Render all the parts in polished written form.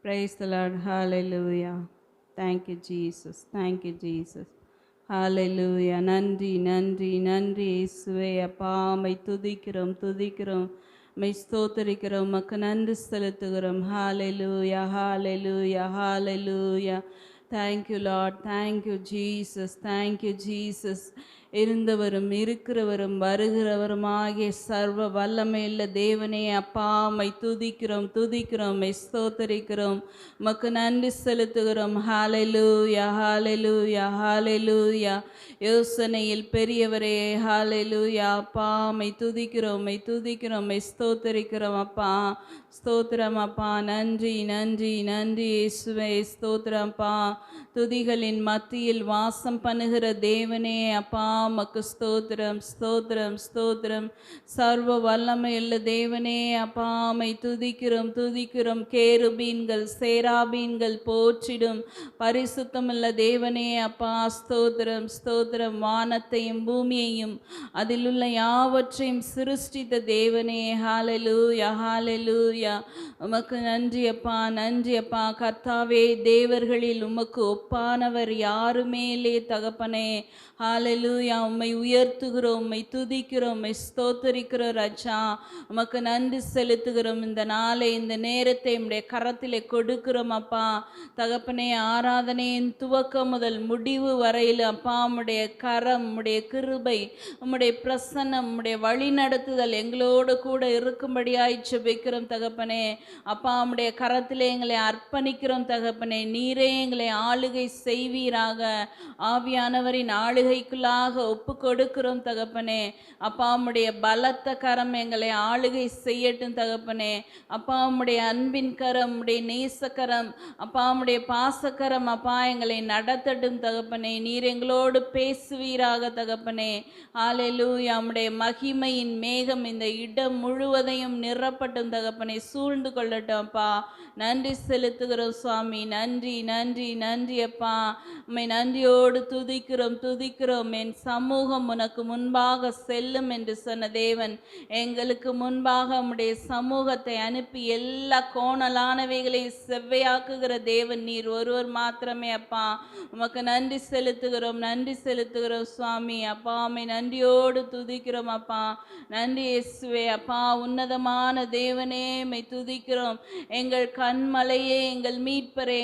Praise the Lord. Hallelujah. Thank you, Jesus. Thank you, Jesus. Hallelujah. நன்றி நன்றி நன்றி இயேசுவே. அப்பா மை துதிக்கிறோம் துதிக்கிறோம், மை ஸ்தோத்தரிக்கிறோம், மக்கு நன்றி செலுத்துகிறோம். Hallelujah. Hallelujah. Hallelujah. Thank you, Lord. Thank you, Jesus. Thank you, Jesus. இருந்தவரும் இருக்கிறவரும் வருகிறவருமாகிய சர்வ வல்லமையுள்ள தேவனே, அப்பா மை துதிக்கிறோம் துதிக்கிறோம், மை ஸ்தோத்தரிக்கிறோம், மக்கு நன்றி செலுத்துகிறோம். ஹalleluya ஹalleluya ஹalleluya. யோசனையில் பெரியவரே, ஹalleluya. அப்பா மை துதிக்கிறோம் மை துதிக்கிறோம், மை ஸ்தோத்தரிக்கிறோம் அப்பா. ஸ்தோத்திரம் அப்பா. நன்றி நன்றி நன்றி இயேசுவே. ஸ்தோத்திரம் அப்பா. துதிகளின் மத்தியில் வாசம் பண்ணுகிற தேவனே, அப்பா மக்கு ஸ்தோத்திரம் ஸ்தோத்திரம் ஸ்தோத்திரம். சர்வ வல்லமையுள்ள தேவனே, அப்பா மை துதிக்கிறோம் துதிக்கிறோம். கேருபீன்கள் சேராபீன்கள் போற்றிடும் பரிசுத்தமுள்ள தேவனே, அப்பா ஸ்தோத்திரம் ஸ்தோத்திரம். வானத்தையும் பூமியையும் அதிலுள்ள யாவற்றையும் சிருஷ்டித்த தேவனே, ஹalleluya ஹalleluya. உமக்கு நன்றி அப்பா நன்றி அப்பா. கர்த்தாவே, தேவர்களில் உமக்கு ஒப்பானவர் யாருமே இல்லை தகப்பனே. ஹalleluya. உம்மை உயர்த்துகிறோம், உம்மை துதிக்கிறோம், உம்மை ஸ்தோத்தரிக்கிறோம் ராஜா. உமக்கு நன்றி செலுத்துகிறோம். இந்த நாளை இந்த நேரத்தை உம்முடைய கரத்திலே கொடுக்கிறோம் அப்பா தகப்பனே. ஆராதனையின் துவக்கம் முதல் முடிவு வரையில் அப்பா உம்முடைய கரம், உம்முடைய கிருபை, உம்முடைய பிரசன்னம், உம்முடைய வழி நடத்துதல் எங்களோடு கூட இருக்கும்படியாய் ஜெபிக்கிறோம் தகப்பனே. அப்பா உம்முடைய கரத்திலே எங்களை அர்ப்பணிக்கிறோம் தகப்பனே. நீரே எங்களை ஆளுகை செய்வீராக. ஆவியானவரின் ஆளுகைக்குள்ளாக ஒப்பு கொடுக்கிறோம் தகப்பனே. அப்பா உம்முடைய பலத்த கரம் எங்களை ஆளுகை செய்யட்டும் தகப்பனே. அப்பா உம்முடைய அன்பின் கரம், உம்முடைய நேசக்கரம், அப்பா உம்முடைய பாசக்கரம் அப்பா எங்களை நடத்தட்டும் தகப்பனே. நீர் எங்களோடு பேசுவீராக தகப்பனே. ஹalleluya. உம்முடைய மகிமையின் மேகம் இந்த இடம் முழுவதையும் நிரப்பட்டும் தகப்பனே. சூழ்ந்து கொள்ளட்டும் அப்பா. நன்றி செலுத்துகிறோம் சுவாமி. நன்றி நன்றி நன்றி அப்பா. உம்மை நன்றியோடு துதிக்கிறோம் துதிக்கிறோம். என் சமூகம் உனக்கு முன்பாக செல்லும் என்று சொன்ன தேவன் எங்களுக்கு முன்பாக உம்முடைய சமூகத்தை அனுப்பி எல்லா கோணலானவைகளையும் செவ்வையாக்குகிற தேவன் நீர் ஒருவர் மாத்திரமே அப்பா. உமக்கு நன்றி செலுத்துகிறோம் நன்றி செலுத்துகிறோம் சுவாமி. அப்பா உம்மை நன்றியோடு துதிக்கிறோம் அப்பா. நன்றி இயேசுவே. அப்பா உன்னதமான தேவனே உம்மை துதிக்கிறோம். எங்கள் கண்மலையே, எங்கள் மீட்பரே,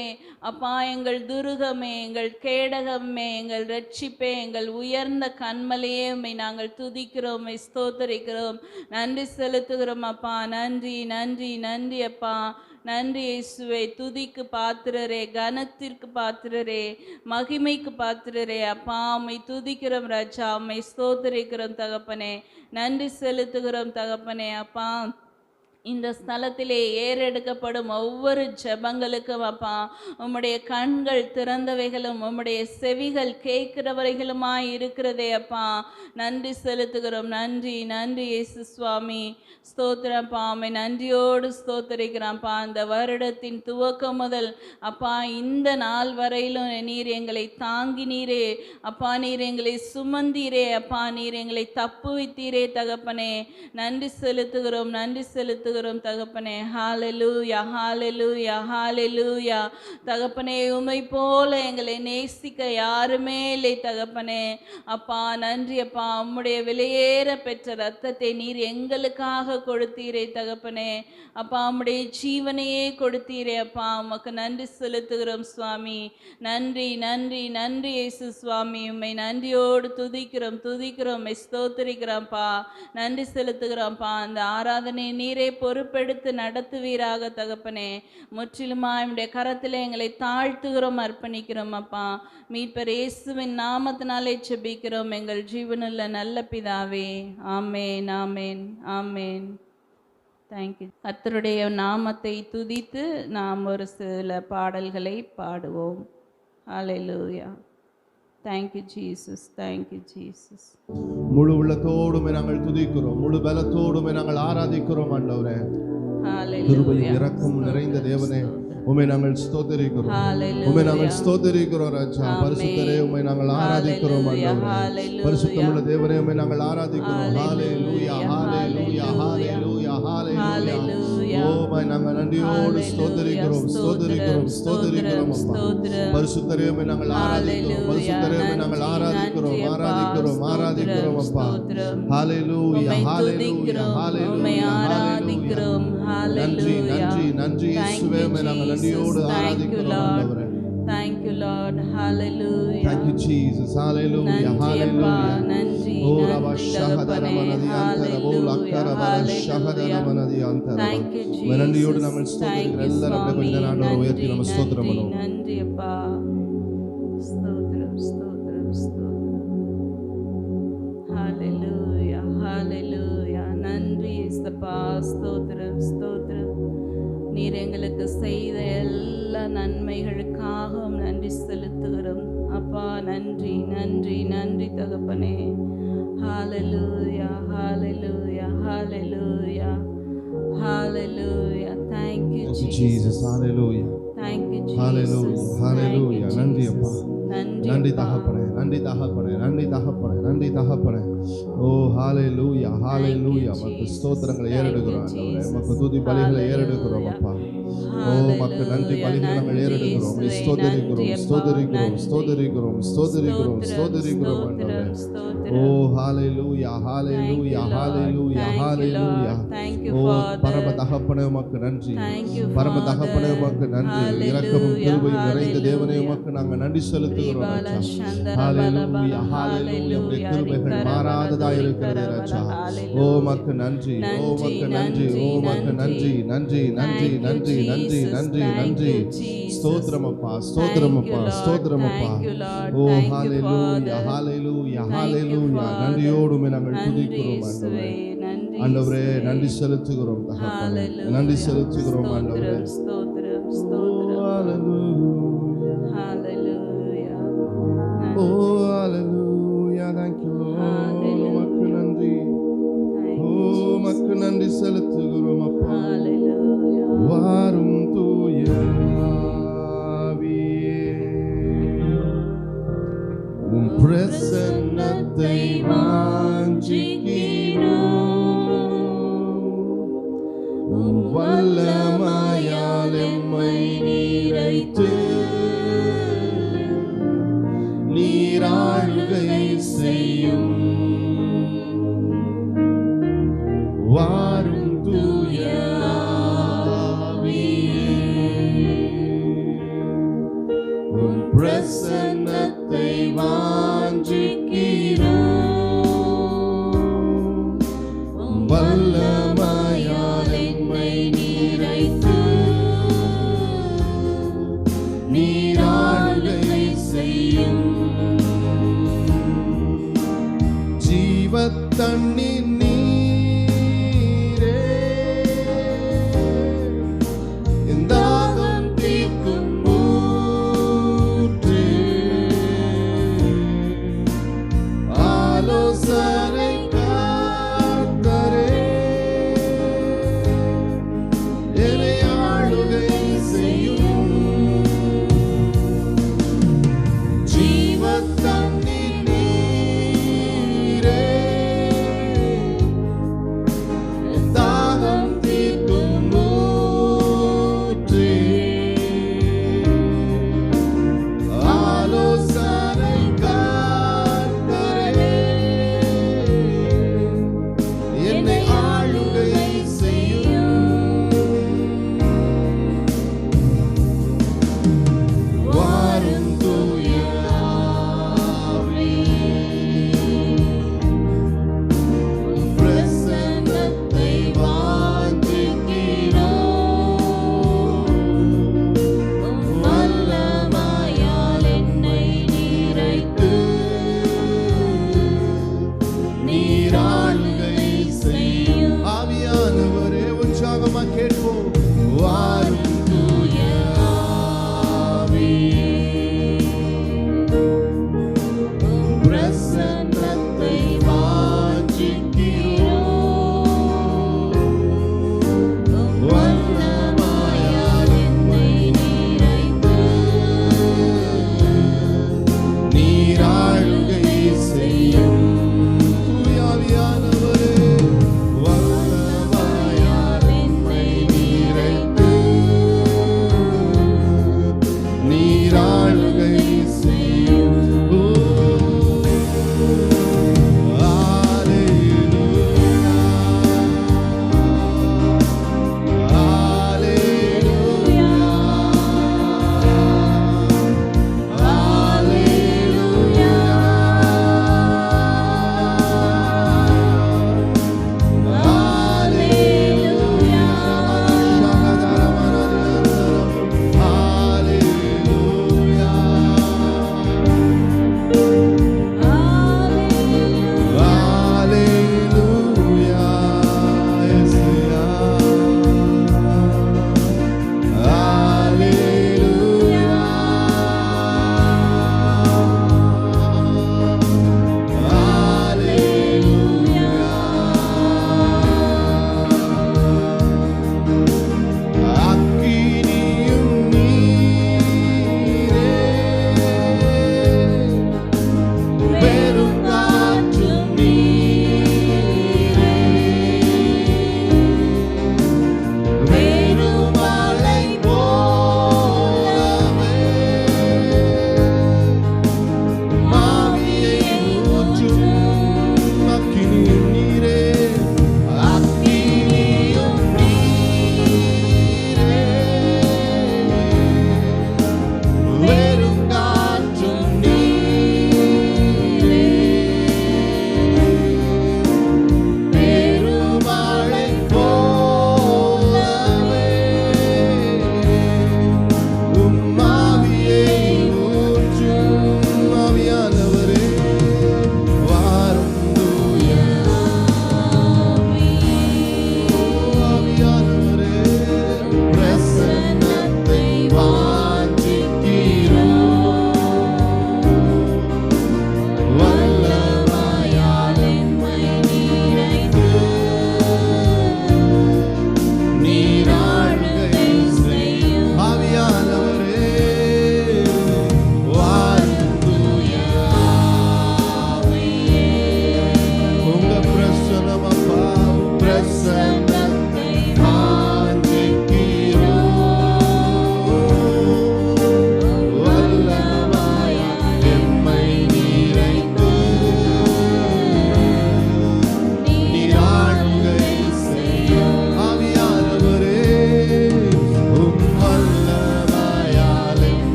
அப்பா எங்கள் துருகமே, எங்கள் கேடகமே, எங்கள் ரட்சிப்பே, எங்கள் உயர்ந்த கண்மலையே உம்மை நாங்கள் துதிக்கிறோம், உம்மை ஸ்தோத்தரிக்கிறோம், நன்றி செலுத்துகிறோம் அப்பா. நன்றி நன்றி நன்றி அப்பா. நன்றி இயேசுவே. துதிக்கு பாத்திரரே, கனத்திற்கு பாத்திரரே, மகிமைக்கு பாத்திரரே அப்பா. உம்மை துதிக்கிறோம் ராஜா, உம்மை ஸ்தோத்தரிக்கிறோம் தகப்பனே. நன்றி செலுத்துகிறோம் தகப்பனே. அப்பா இந்த ஸ்தலத்திலே ஏறெடுக்கப்படும் ஒவ்வொரு ஜெபங்களுக்கும் அப்பா உம்முடைய கண்கள் திறந்தவைகளும் உம்முடைய செவிகள் கேட்கிறவரைகளுமாய் இருக்கிறதே அப்பா. நன்றி செலுத்துகிறோம். நன்றி நன்றி இயேசு சுவாமி. ஸ்தோத்திரப்பா. உம்மை நன்றியோடு ஸ்தோத்தரிக்கிறோம்ப்பா. இந்த வருடத்தின் துவக்கம் முதல் அப்பா இந்த நாள் வரையிலும் நீர் எங்களை தாங்கினீரே அப்பா. நீர் எங்களை சுமந்தீரே அப்பா. நீர் எங்களை தப்புவித்தீரே தகப்பனே. நன்றி செலுத்துகிறோம் நன்றி செலுத்துகிறோம் தகப்பனே. ஹalleluya ஹalleluya ஹalleluya. தகப்பனே, உம்மை போல எங்களை நேசிக்க யாருமே இல்லை தகப்பனே. அப்பா நன்றி அப்பா. உம்முடைய விலையேற பெற்ற இரத்தத்தை நீர் எங்களுக்காக கொடுத்தீரே தகப்பனே. அப்பா உம்முடைய ஜீவனையே கொடுத்தீரே அப்பா. உமக்கு நன்றி செலுத்துகிறோம் சுவாமி. நன்றி நன்றி நன்றி இயேசு சுவாமி. உம்மை நன்றியோடு துதிக்கிறோம் துதிக்கிறோம், உம்மை ஸ்தோத்திரிக்கிறோம்ப்பா. நன்றி செலுத்துகிறோம்ப்பா. அந்த ஆராதனை நீரே பொறுப்பெடுத்து நடத்துவீராக தகப்பனே. முற்றிலுமாய் உம்முடைய கரத்திலே எங்களை தாழ்த்துகிறோம், அர்ப்பணிக்கிறோம் அப்பா. மீட்பர் இயேசுவின் நாமத்தினாலே ஜெபிக்கிறோம் எங்கள் ஜீவனுள்ள நல்ல பிதாவே. ஆமேன் ஆமேன் ஆமேன். தேங்க்யூ. கர்த்தருடைய நாமத்தை துதித்து நாம் ஒரு சில பாடல்களை பாடுவோம். ஹalleluya. Thank you Jesus. Thank you Jesus. முழு உள்ளத்தோடுமே நாங்கள் துதிக்கிறோம், முழு பலத்தோடுமே நாங்கள் ஆராதிக்கிறோம் ஆண்டவரே. ஹalleluya. இரக்கம் நிறைந்த தேவனே, உம்மை நாங்கள் ஸ்தோத்திரிக்கிறோம், உம்மை நாங்கள் ஸ்தோத்திரிக்கிறோம் ராஜா. பரிசுத்தரே, உம்மை நாங்கள் ஆராதிக்கிறோம் ஆண்டவரே. பரிசுத்தமுள்ள தேவனே, உம்மை நாங்கள் ஆராதிக்கிறோம். ஹalleluya ஹalleluya ஹalleluya ஹalleluya Hallelujah. ஓ நாங்கள் நன்றியோடு ஸ்தோத்திரிக்கிறோம் ஸ்தோத்திரிக்கிறோம் ஸ்தோத்திரிக்கிறோம் அப்பா. பரிசுத்தரே உம்மை நாங்கள் ஆராதிக்கிறோம். பரிசுத்தரே உம்மை நாங்கள் ஆராதிக்கிறோம் ஆராதிக்கிறோம் ஆராதிக்கிறோம் அப்பா. ஹalleluya ஹalleluya ஹalleluya ஆராதிக்கிறோம். நன்றி நன்றி நன்றி இயேசுவே உம்மை நாங்கள் நன்றியோடு ஆராதிக்கிறோம் ஆண்டவரே. Thank you Lord. Hallelujah. Thank you Jesus. Hallelujah. Hallelujah. Nandri. Oh Rabba Shahadana Manadi Antara Bolakara Bala Shahadana Manadi Antara. Thank you Jesus. மனதியோடு நாங்கள் ஸ்தோத்திரிக்கிறோம். எல்லாரும் கொஞ்ச நேரம் ஆண்டவரை உயர்த்தி நம்ம ஸ்தோத்திரம் பண்ணுவோம். நன்றி அப்பா. ஸ்தோத்திரம் ஸ்தோத்திரம் ஸ்தோத்திரம். Hallelujah. Hallelujah. நன்றி இயேசுப்பா. ஸ்தோத்திரம் ஸ்தோத்திரம். நீர் எங்களுக்கு செய்த எல்லா நன்மைகளுக்காகவும் நன்றி செலுத்துகிறோம் அப்பா. நன்றி நன்றி நன்றி தகப்பனே. ஹalleluya hallelujah hallelujah hallelujah. Thank you Jesus. Hallelujah. Thank you Jesus. Hallelujah. Hallelujah. நன்றி அப்பா. நன்றி அப்பா. தகப்பனே நன்றி தகப்பனே நன்றி தகப்பனே நன்றி தகப்பனே. ஓ ஹalleluya ஹalleluya. மக்கு ஸ்தோத்திரங்களை ஏறெடுக்கிறோம் ஆண்டவரே. மக்கு துதி பலிகளை ஏறெடுக்கிறோம் அப்பா. ஓ மக்கு நன்றி பலிகளை நாங்கள் ஏறெடுக்கிறோம். ஸ்தோத்திரிக்கிறோம் ஸ்தோத்திரிக்கிறோம் ஸ்தோத்திரிக்கிறோம் ஸ்தோத்திரிக்கிறோம் ஸ்தோத்திரிக்கிறோம் ஆண்டவரே. ஓ ஹalleluya ஹalleluya ஹalleluya ஹalleluya. ஓ பரம தகப்பனே உமக்கு நன்றி. பரம தகப்பனே உமக்கு நன்றி. இரக்கமும் கிருபையும் நிறைந்த தேவனே உமக்கு நாங்கள் நன்றி செலுத்துகிறோம் ராஜா. ஹalleluya ஹalleluya. உம்முடைய கிருபைகள் மாறாததாய் இருக்கிறது ராஜா. ஓ உமக்கு நன்றி. ஓ உமக்கு நன்றி. ஓ உமக்கு நன்றி நன்றி நன்றி நன்றி நன்றி நன்றி நன்றி. ஸ்தோத்திரம் அப்பா ஸ்தோத்திரம் அப்பா ஸ்தோத்திரம் அப்பா. ஓ ஹalleluya ஹalleluya ஹalleluya. நன்றியோடு நாங்கள் துதிக்கிறோம் ஆண்டவரே. ஆண்டவரே நன்றி செலுத்துகிறோம் தகப்பனே. நன்றி செலுத்துகிறோம் ஆண்டவரே. ஸ்தோத்திரம் ஸ்தோத்திரம். Hallelujah. Oh hallelujah. Thank you Lord. உமக்கு நன்றி. ஓ உமக்கு நன்றி செலுத்துகிறோம் அப்பா. Hallelujah. வாரும் தூய ஆவியே, உம் பிரசன்னத்தை உம் வல்லமையால் எம்மை நீரைத்து நீரா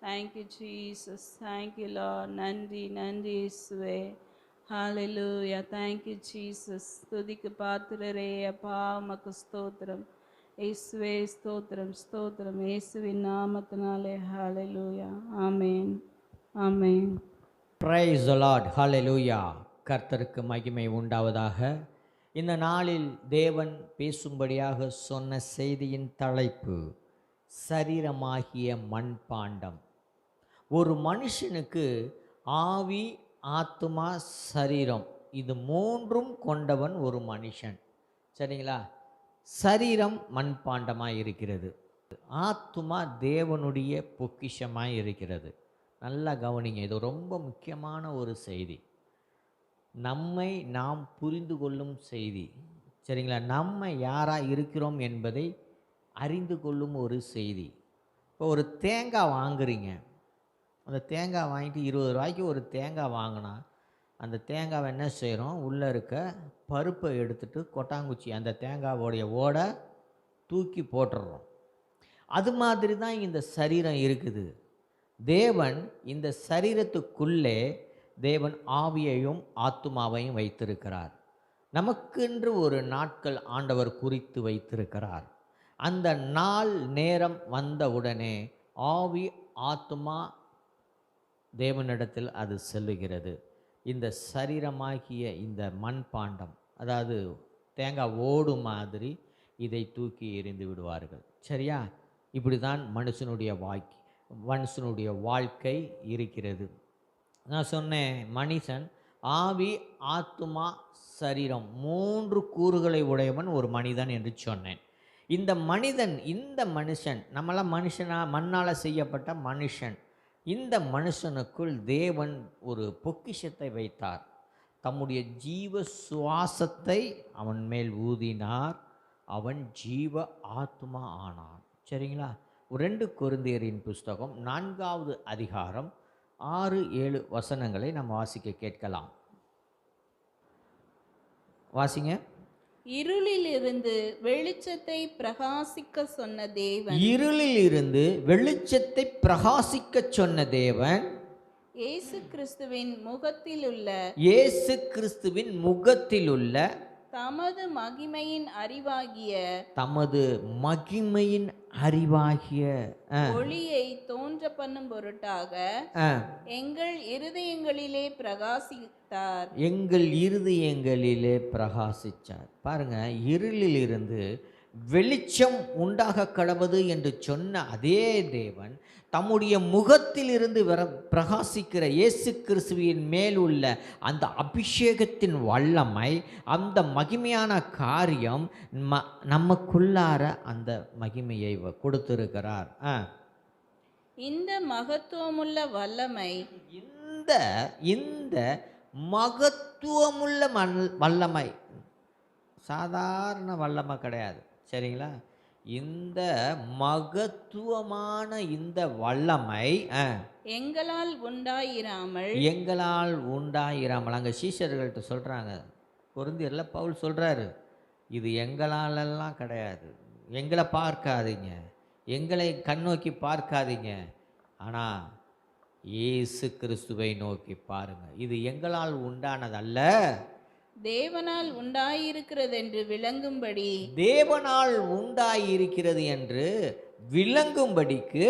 தேங்க்யூ ஜீசஸ். Thank you Lord. நன்றி நன்றி இயேசுவே. ஹalleluya. Thank you Jesus. துதிக்கு பாத்திரரே அப்பா உமக்கு ஸ்தோத்திரம் இயேசுவே. ஸ்தோத்திரம் ஸ்தோத்திரம் இயேசுவின் நாமத்தினாலே. ஹalleluya. ஆமென் ஆமென். Praise the Lord. ஹalleluya. கர்த்தருக்கு மகிமை உண்டாவதாக. இந்த நாளில் தேவன் பேசும்படியாக சொன்ன செய்தியின் தலைப்பு சரீரமாகிய மண்பாண்டம். ஒரு மனுஷனுக்கு ஆவி, ஆத்துமா, சரீரம், இது மூன்றும் கொண்டவன் ஒரு மனுஷன். சரிங்களா? சரீரம் மண்பாண்டமாக இருக்கிறது, ஆத்துமா தேவனுடைய பொக்கிஷமாக இருக்கிறது. நல்லா கவனிங்க, இது ரொம்ப முக்கியமான ஒரு செய்தி, நம்மை நாம் புரிந்து கொள்ளும் செய்தி. சரிங்களா? நம்ம யாராக இருக்கிறோம் என்பதை அறிந்து கொள்ளும் ஒரு செய்தி. இப்போ ஒரு தேங்காய் வாங்குறீங்க, அந்த தேங்காய் வாங்கிட்டு 20 ரூபாய்க்கு ஒரு தேங்காய் வாங்கினா அந்த தேங்காவை என்ன செய்கிறோம், உள்ளே இருக்க பருப்பை எடுத்துட்டு கொட்டாங்குச்சி அந்த தேங்காவோடைய ஓடை தூக்கி போட்டுடுறோம். அது மாதிரி தான் இந்த சரீரம் இருக்குது. தேவன் இந்த சரீரத்துக்குள்ளே தேவன் ஆவியையும் ஆத்துமாவையும் வைத்திருக்கிறார். நமக்கென்று ஒரு நாட்கள் ஆண்டவர் குறித்து வைத்திருக்கிறார். அந்த நாள் நேரம் வந்தவுடனே ஆவி, ஆத்துமா தேவனிடத்தில் அது செல்லுகிறது. இந்த சரீரமாகிய இந்த மண்பாண்டம், அதாவது தேங்காய் ஓடு மாதிரி, இதை தூக்கி எறிந்து விடுவார்கள். சரியா? இப்படி தான் மனுஷனுடைய வாழ்க்கை இருக்கிறது. நான் சொன்னேன், மனுஷன் ஆவி, ஆத்துமா, சரீரம் 3 கூறுகளை உடையவன் ஒரு மனிதன் என்று சொன்னேன். இந்த மனுஷன் நம்மளாம் மண்ணால் செய்யப்பட்ட மனுஷன். இந்த மனுஷனுக்குள் தேவன் ஒரு பொக்கிஷத்தை வைத்தார். தம்முடைய ஜீவ சுவாசத்தை அவன் மேல் ஊதினார். அவன் ஜீவ ஆத்மா ஆனான். சரிங்களா? 2 கொரிந்தியரின் புஸ்தகம் 4வது அதிகாரம் 6-7 வசனங்களை நாம் வாசிக்க கேட்கலாம். வாசிங்க. இருளிலிருந்து வெளிச்சத்தை பிரகாசிக்க சொன்ன தேவன், இருளிலிருந்து வெளிச்சத்தை பிரகாசிக்க சொன்ன தேவன் இயேசு கிறிஸ்துவின் முகத்திலுள்ள தமது மகிமையின் அறிவாகிய ஒளியை தோன்ற பண்ணும் பொருட்டாக எங்கள் இருதயங்களிலே பிரகாசித்தார். பாருங்க, இருளிலிருந்து வெளிச்சம் உண்டாக கடவது என்று சொன்ன அதே தேவன் தம்முடைய முகத்திலிருந்து பிரகாசிக்கிற இயேசு கிறிஸ்துவின் மேல் உள்ள அந்த அபிஷேகத்தின் வல்லமை, அந்த மகிமையான காரியம் நமக்குள்ளார அந்த மகிமையை கொடுத்திருக்கிறார். இந்த மகத்துவமுள்ள வல்லமை, இந்த மகத்துவமுள்ள வல்லமை சாதாரண வல்லமை கிடையாது. சரிங்களா? இந்த மகத்துவமான இந்த வல்லமை எங்களால் உண்டாயிராமல் அங்கே சீஷர்கள்ட்ட சொல்கிறாங்க. கொரிந்தியரில் பவுல் சொல்கிறாரு, இது எங்களாலெல்லாம் கிடையாது, எங்களை பார்க்காதீங்க, எங்களை கண்ணோக்கி பார்க்காதீங்க, ஆனால் இயேசு கிறிஸ்துவை நோக்கி பாருங்க. இது எங்களால் உண்டானதல்ல, தேவனால் உண்டாயிருக்கிறது என்று விளங்கும்படிக்கு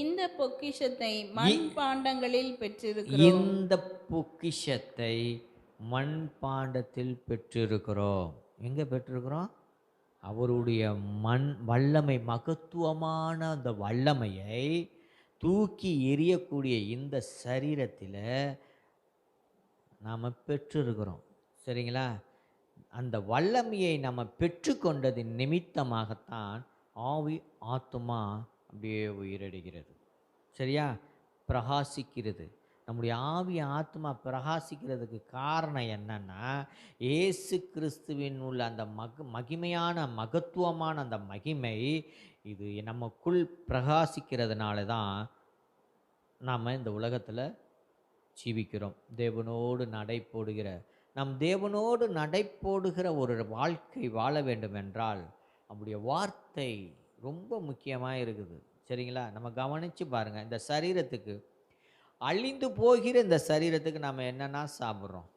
இந்த பொக்கிஷத்தை மண்பாண்டத்தில் பெற்றிருக்கிறோம். எங்க பெற்றிருக்கிறோம்? அவருடைய வல்லமை, மகத்துவமான அந்த வல்லமையை தூக்கி எறியக்கூடிய இந்த சரீரத்தில் நாம் பெற்றிருக்கிறோம். சரிங்களா? அந்த வல்லமையை நம்ம பெற்றுக்கொண்டதின் நிமித்தமாகத்தான் ஆவி, ஆத்துமா அப்படியே உயிரடைகிறது. சரியா? பிரகாசிக்கிறது. நம்முடைய ஆவி, ஆத்மா பிரகாசிக்கிறதுக்கு காரணம் என்னன்னா, இயேசு கிறிஸ்துவின் உள்ள அந்த மகிமையான மகத்துவமான அந்த மகிமை இது நமக்குள் பிரகாசிக்கிறதுனால தான் நாம் இந்த உலகத்தில் ஜீவிக்கிறோம். தேவனோடு நடை போடுகிற ஒரு வாழ்க்கை வாழ வேண்டும் என்றால் நம்முடைய வார்த்தை ரொம்ப முக்கியமாக இருக்குது. சரிங்களா? நம்ம கவனிச்சு பாருங்க. இந்த சரீரத்துக்கு அழிந்து போகிற இந்த சரீரத்துக்கு நம்ம என்னென்ன சாப்பிட்றோம்?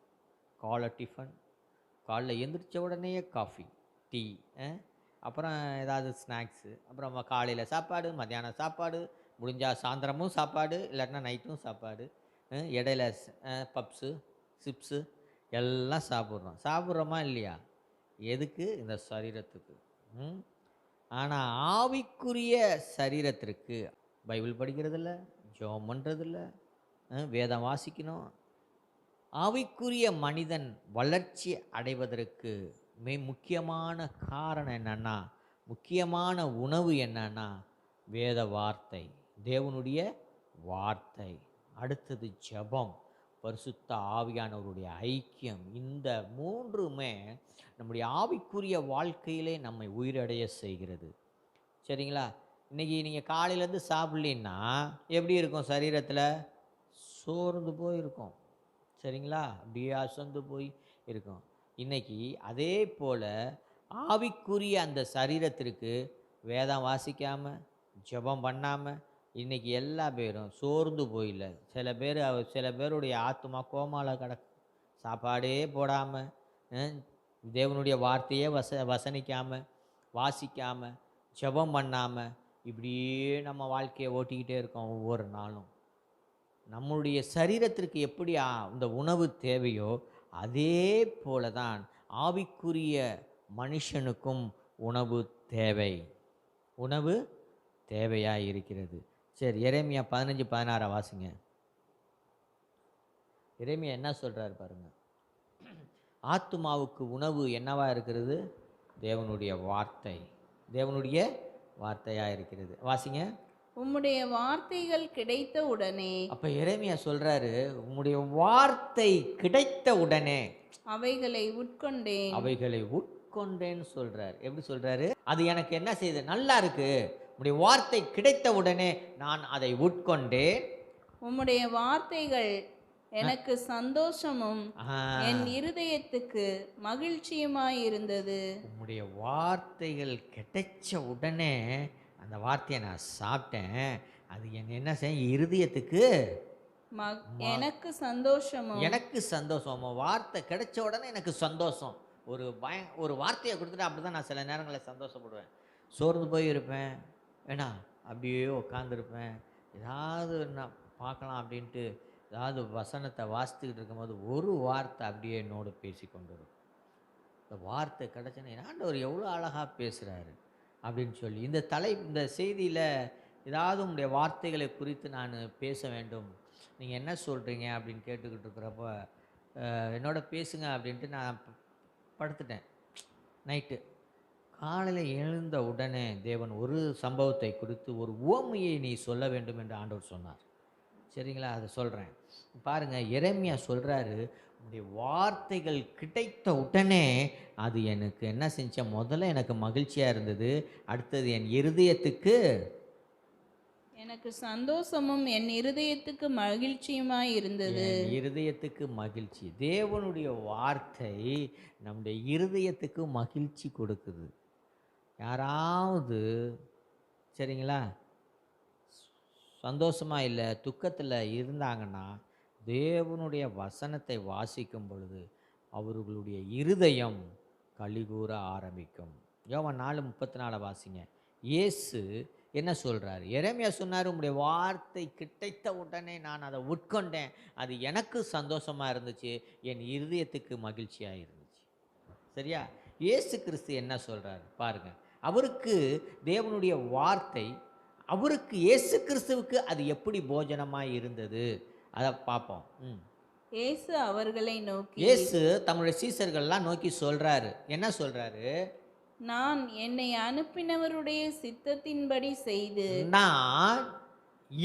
காலை டிஃபன், காலைல எந்திரிச்ச உடனேயே காஃபி, டீ, அப்புறம் ஏதாவது ஸ்நாக்ஸு, அப்புறம் காலையில் சாப்பாடு, மத்தியானம் சாப்பாடு, முடிஞ்சா சாயந்தரமும் சாப்பாடு, இல்லாட்டினா நைட்டும் சாப்பாடு, இடையில பப்ஸு, சிப்ஸு எல்லாம் சாப்பிட்றோம். சாப்பிட்றோமா இல்லையா? எதுக்கு? இந்த சரீரத்துக்கு. ஆனால் ஆவிக்குரிய சரீரத்திற்கு பைபிள் படிக்கிறதில்ல, ஜெபம் பண்ணுறதில்ல, வேதம் வாசிக்கணும். ஆவிக்குரிய மனிதன் வளர்ச்சி அடைவதற்கு முக்கியமான காரணம் என்னன்னா, முக்கியமான உணவு என்னன்னா வேத வார்த்தை, தேவனுடைய வார்த்தை. அடுத்தது ஜெபம், பரிசுத்த ஆவியானவருடைய ஐக்கியம். இந்த மூன்றுமே நம்முடைய ஆவிக்குரிய வாழ்க்கையிலே நம்மை உயிரடைய செய்கிறது. சரிங்களா? இன்றைக்கி நீங்கள் காலையிலேருந்து சாப்பிட்லின்னா எப்படி இருக்கும்? சரீரத்தில் சோர்ந்து போயிருக்கும். சரிங்களா? அப்படியே அசந்து போய் இருக்கும். இன்றைக்கி அதே போல் ஆவிக்குரிய அந்த சரீரத்திற்கு வேதம் வாசிக்காமல், ஜெபம் பண்ணாமல் இன்றைக்கி எல்லா பேரும் சோர்ந்து போயில்ல. சில பேருடைய ஆத்துமா கோமால கிடக்கு. சாப்பாடே போடாமல், தேவனுடைய வார்த்தையே வசனிக்காமல், வாசிக்காமல், ஜெபம் பண்ணாமல் இப்படியே நம்ம வாழ்க்கையை ஓட்டிக்கிட்டே இருக்கோம். ஒவ்வொரு நாளும் நம்முடைய சரீரத்திற்கு எப்படி இந்த உணவு தேவையோ அதே போல தான் ஆவிக்குரிய மனுஷனுக்கும் உணவு தேவை. உணவு தேவையாக இருக்கிறது. சரி, எரேமியா 15:16 வாசிங்க. எரேமியா என்ன சொல்கிறார் பாருங்க. ஆத்துமாவுக்கு உணவு என்னவா இருக்கிறது? தேவனுடைய வார்த்தை. தேவனுடைய வார்த்தையாக இருக்கிறது. வாசிங்க. உம்முடைய வார்த்தைகள் கிடைத்த உடனே. அப்ப எரேமியா சொல்றாரு, உம்முடைய வார்த்தை கிடைத்த உடனே அவைகளை உட்கொண்டேன். அவைகளை உட்கொண்டேன்னு சொல்றாரு. எப்படி சொல்றாரு? அது எனக்கு என்ன செய்யுது? நல்லா இருக்கு. உம்முடைய வார்த்தை கிடைத்த உடனே நான் அதை உட்கொண்டேன். உம்முடைய வார்த்தைகள் எனக்கு சந்தோஷமும் என் இருதயத்துக்கு மகிழ்ச்சியுமாய் இருந்தது. உம்முடைய வார்த்தைகள் கிடைச்ச உடனே அந்த வார்த்தையை நான் சாப்பிட்டேன். அது என்ன செய்ய? இருதயத்துக்கு எனக்கு சந்தோஷமும். எனக்கு சந்தோஷம். வார்த்தை கிடைச்ச உடனே எனக்கு சந்தோஷம். ஒரு வார்த்தையை கொடுத்துட்டு அப்படி தான் நான் சில நேரங்களில் சந்தோஷப்படுவேன். சோர்ந்து போய் இருப்பேன், ஏன்னா அப்படியே உட்காந்துருப்பேன். ஏதாவது நான் பார்க்கலாம் அப்படின்ட்டு ஏதாவது வசனத்தை வாசித்துக்கிட்டு இருக்கும்போது ஒரு வார்த்தை அப்படியே என்னோடு பேசி கொண்டு வரும். இந்த வார்த்தை கிடச்சுன்னா ஆண்டவர் எவ்வளோ அழகாக பேசுகிறாரு அப்படின்னு சொல்லி இந்த செய்தியில் ஏதாவது உங்களுடைய வார்த்தைகளை குறித்து நான் பேச வேண்டும், நீங்கள் என்ன சொல்கிறீங்க அப்படின்னு கேட்டுக்கிட்டு இருக்கிறப்ப என்னோட பேசுங்க அப்படின்ட்டு நான் படுத்துட்டேன். நைட்டு காலையில் எழுந்த உடனே தேவன் ஒரு சம்பவத்தை குறித்து ஒரு உவமையை நீ சொல்ல வேண்டும் என்று ஆண்டவர் சொன்னார். சரிங்களா? அதை சொல்கிறேன் பாருங்கள். எரேமியா சொல்கிறாரு, உங்களுடைய வார்த்தைகள் கிடைத்த உடனே அது எனக்கு என்ன செஞ்ச? முதல்ல எனக்கு மகிழ்ச்சியாக இருந்தது. அடுத்தது என் இருதயத்துக்கு எனக்கு சந்தோஷமும் என் இருதயத்துக்கு மகிழ்ச்சியுமாய் இருந்தது. இருதயத்துக்கு மகிழ்ச்சி. தேவனுடைய வார்த்தை நம்முடைய இருதயத்துக்கு மகிழ்ச்சி கொடுக்குது. யாராவது சரிங்களா சந்தோஷமாக இல்லை துக்கத்தில் இருந்தாங்கன்னா தேவனுடைய வசனத்தை வாசிக்கும் பொழுது அவர்களுடைய இருதயம் களிகூற ஆரம்பிக்கும். யோவான் 4:34 வாசிங்க. இயேசு என்ன சொல்கிறார்? எரேமியா சொன்னார், உங்களுடைய வார்த்தை கிடைத்த உடனே நான் அதை உட்கொண்டேன். அது எனக்கு சந்தோஷமாக இருந்துச்சு, என் இருதயத்துக்கு மகிழ்ச்சியாக இருந்துச்சு. சரியா? இயேசு கிறிஸ்து என்ன சொல்கிறார் பாருங்கள். அவருக்கு தேவனுடைய வார்த்தை, அவருக்கு இயேசு கிறிஸ்துவுக்கு அது எப்படி போஜனமாக இருந்தது அதை பார்ப்போம். இயேசு அவர்களை நோக்கி, இயேசு தம்முடைய சீசர்கள்லாம் நோக்கி சொல்கிறாரு. என்ன சொல்கிறாரு? நான் என்னை அனுப்பினவருடைய சித்தத்தின்படி செய்து, நான்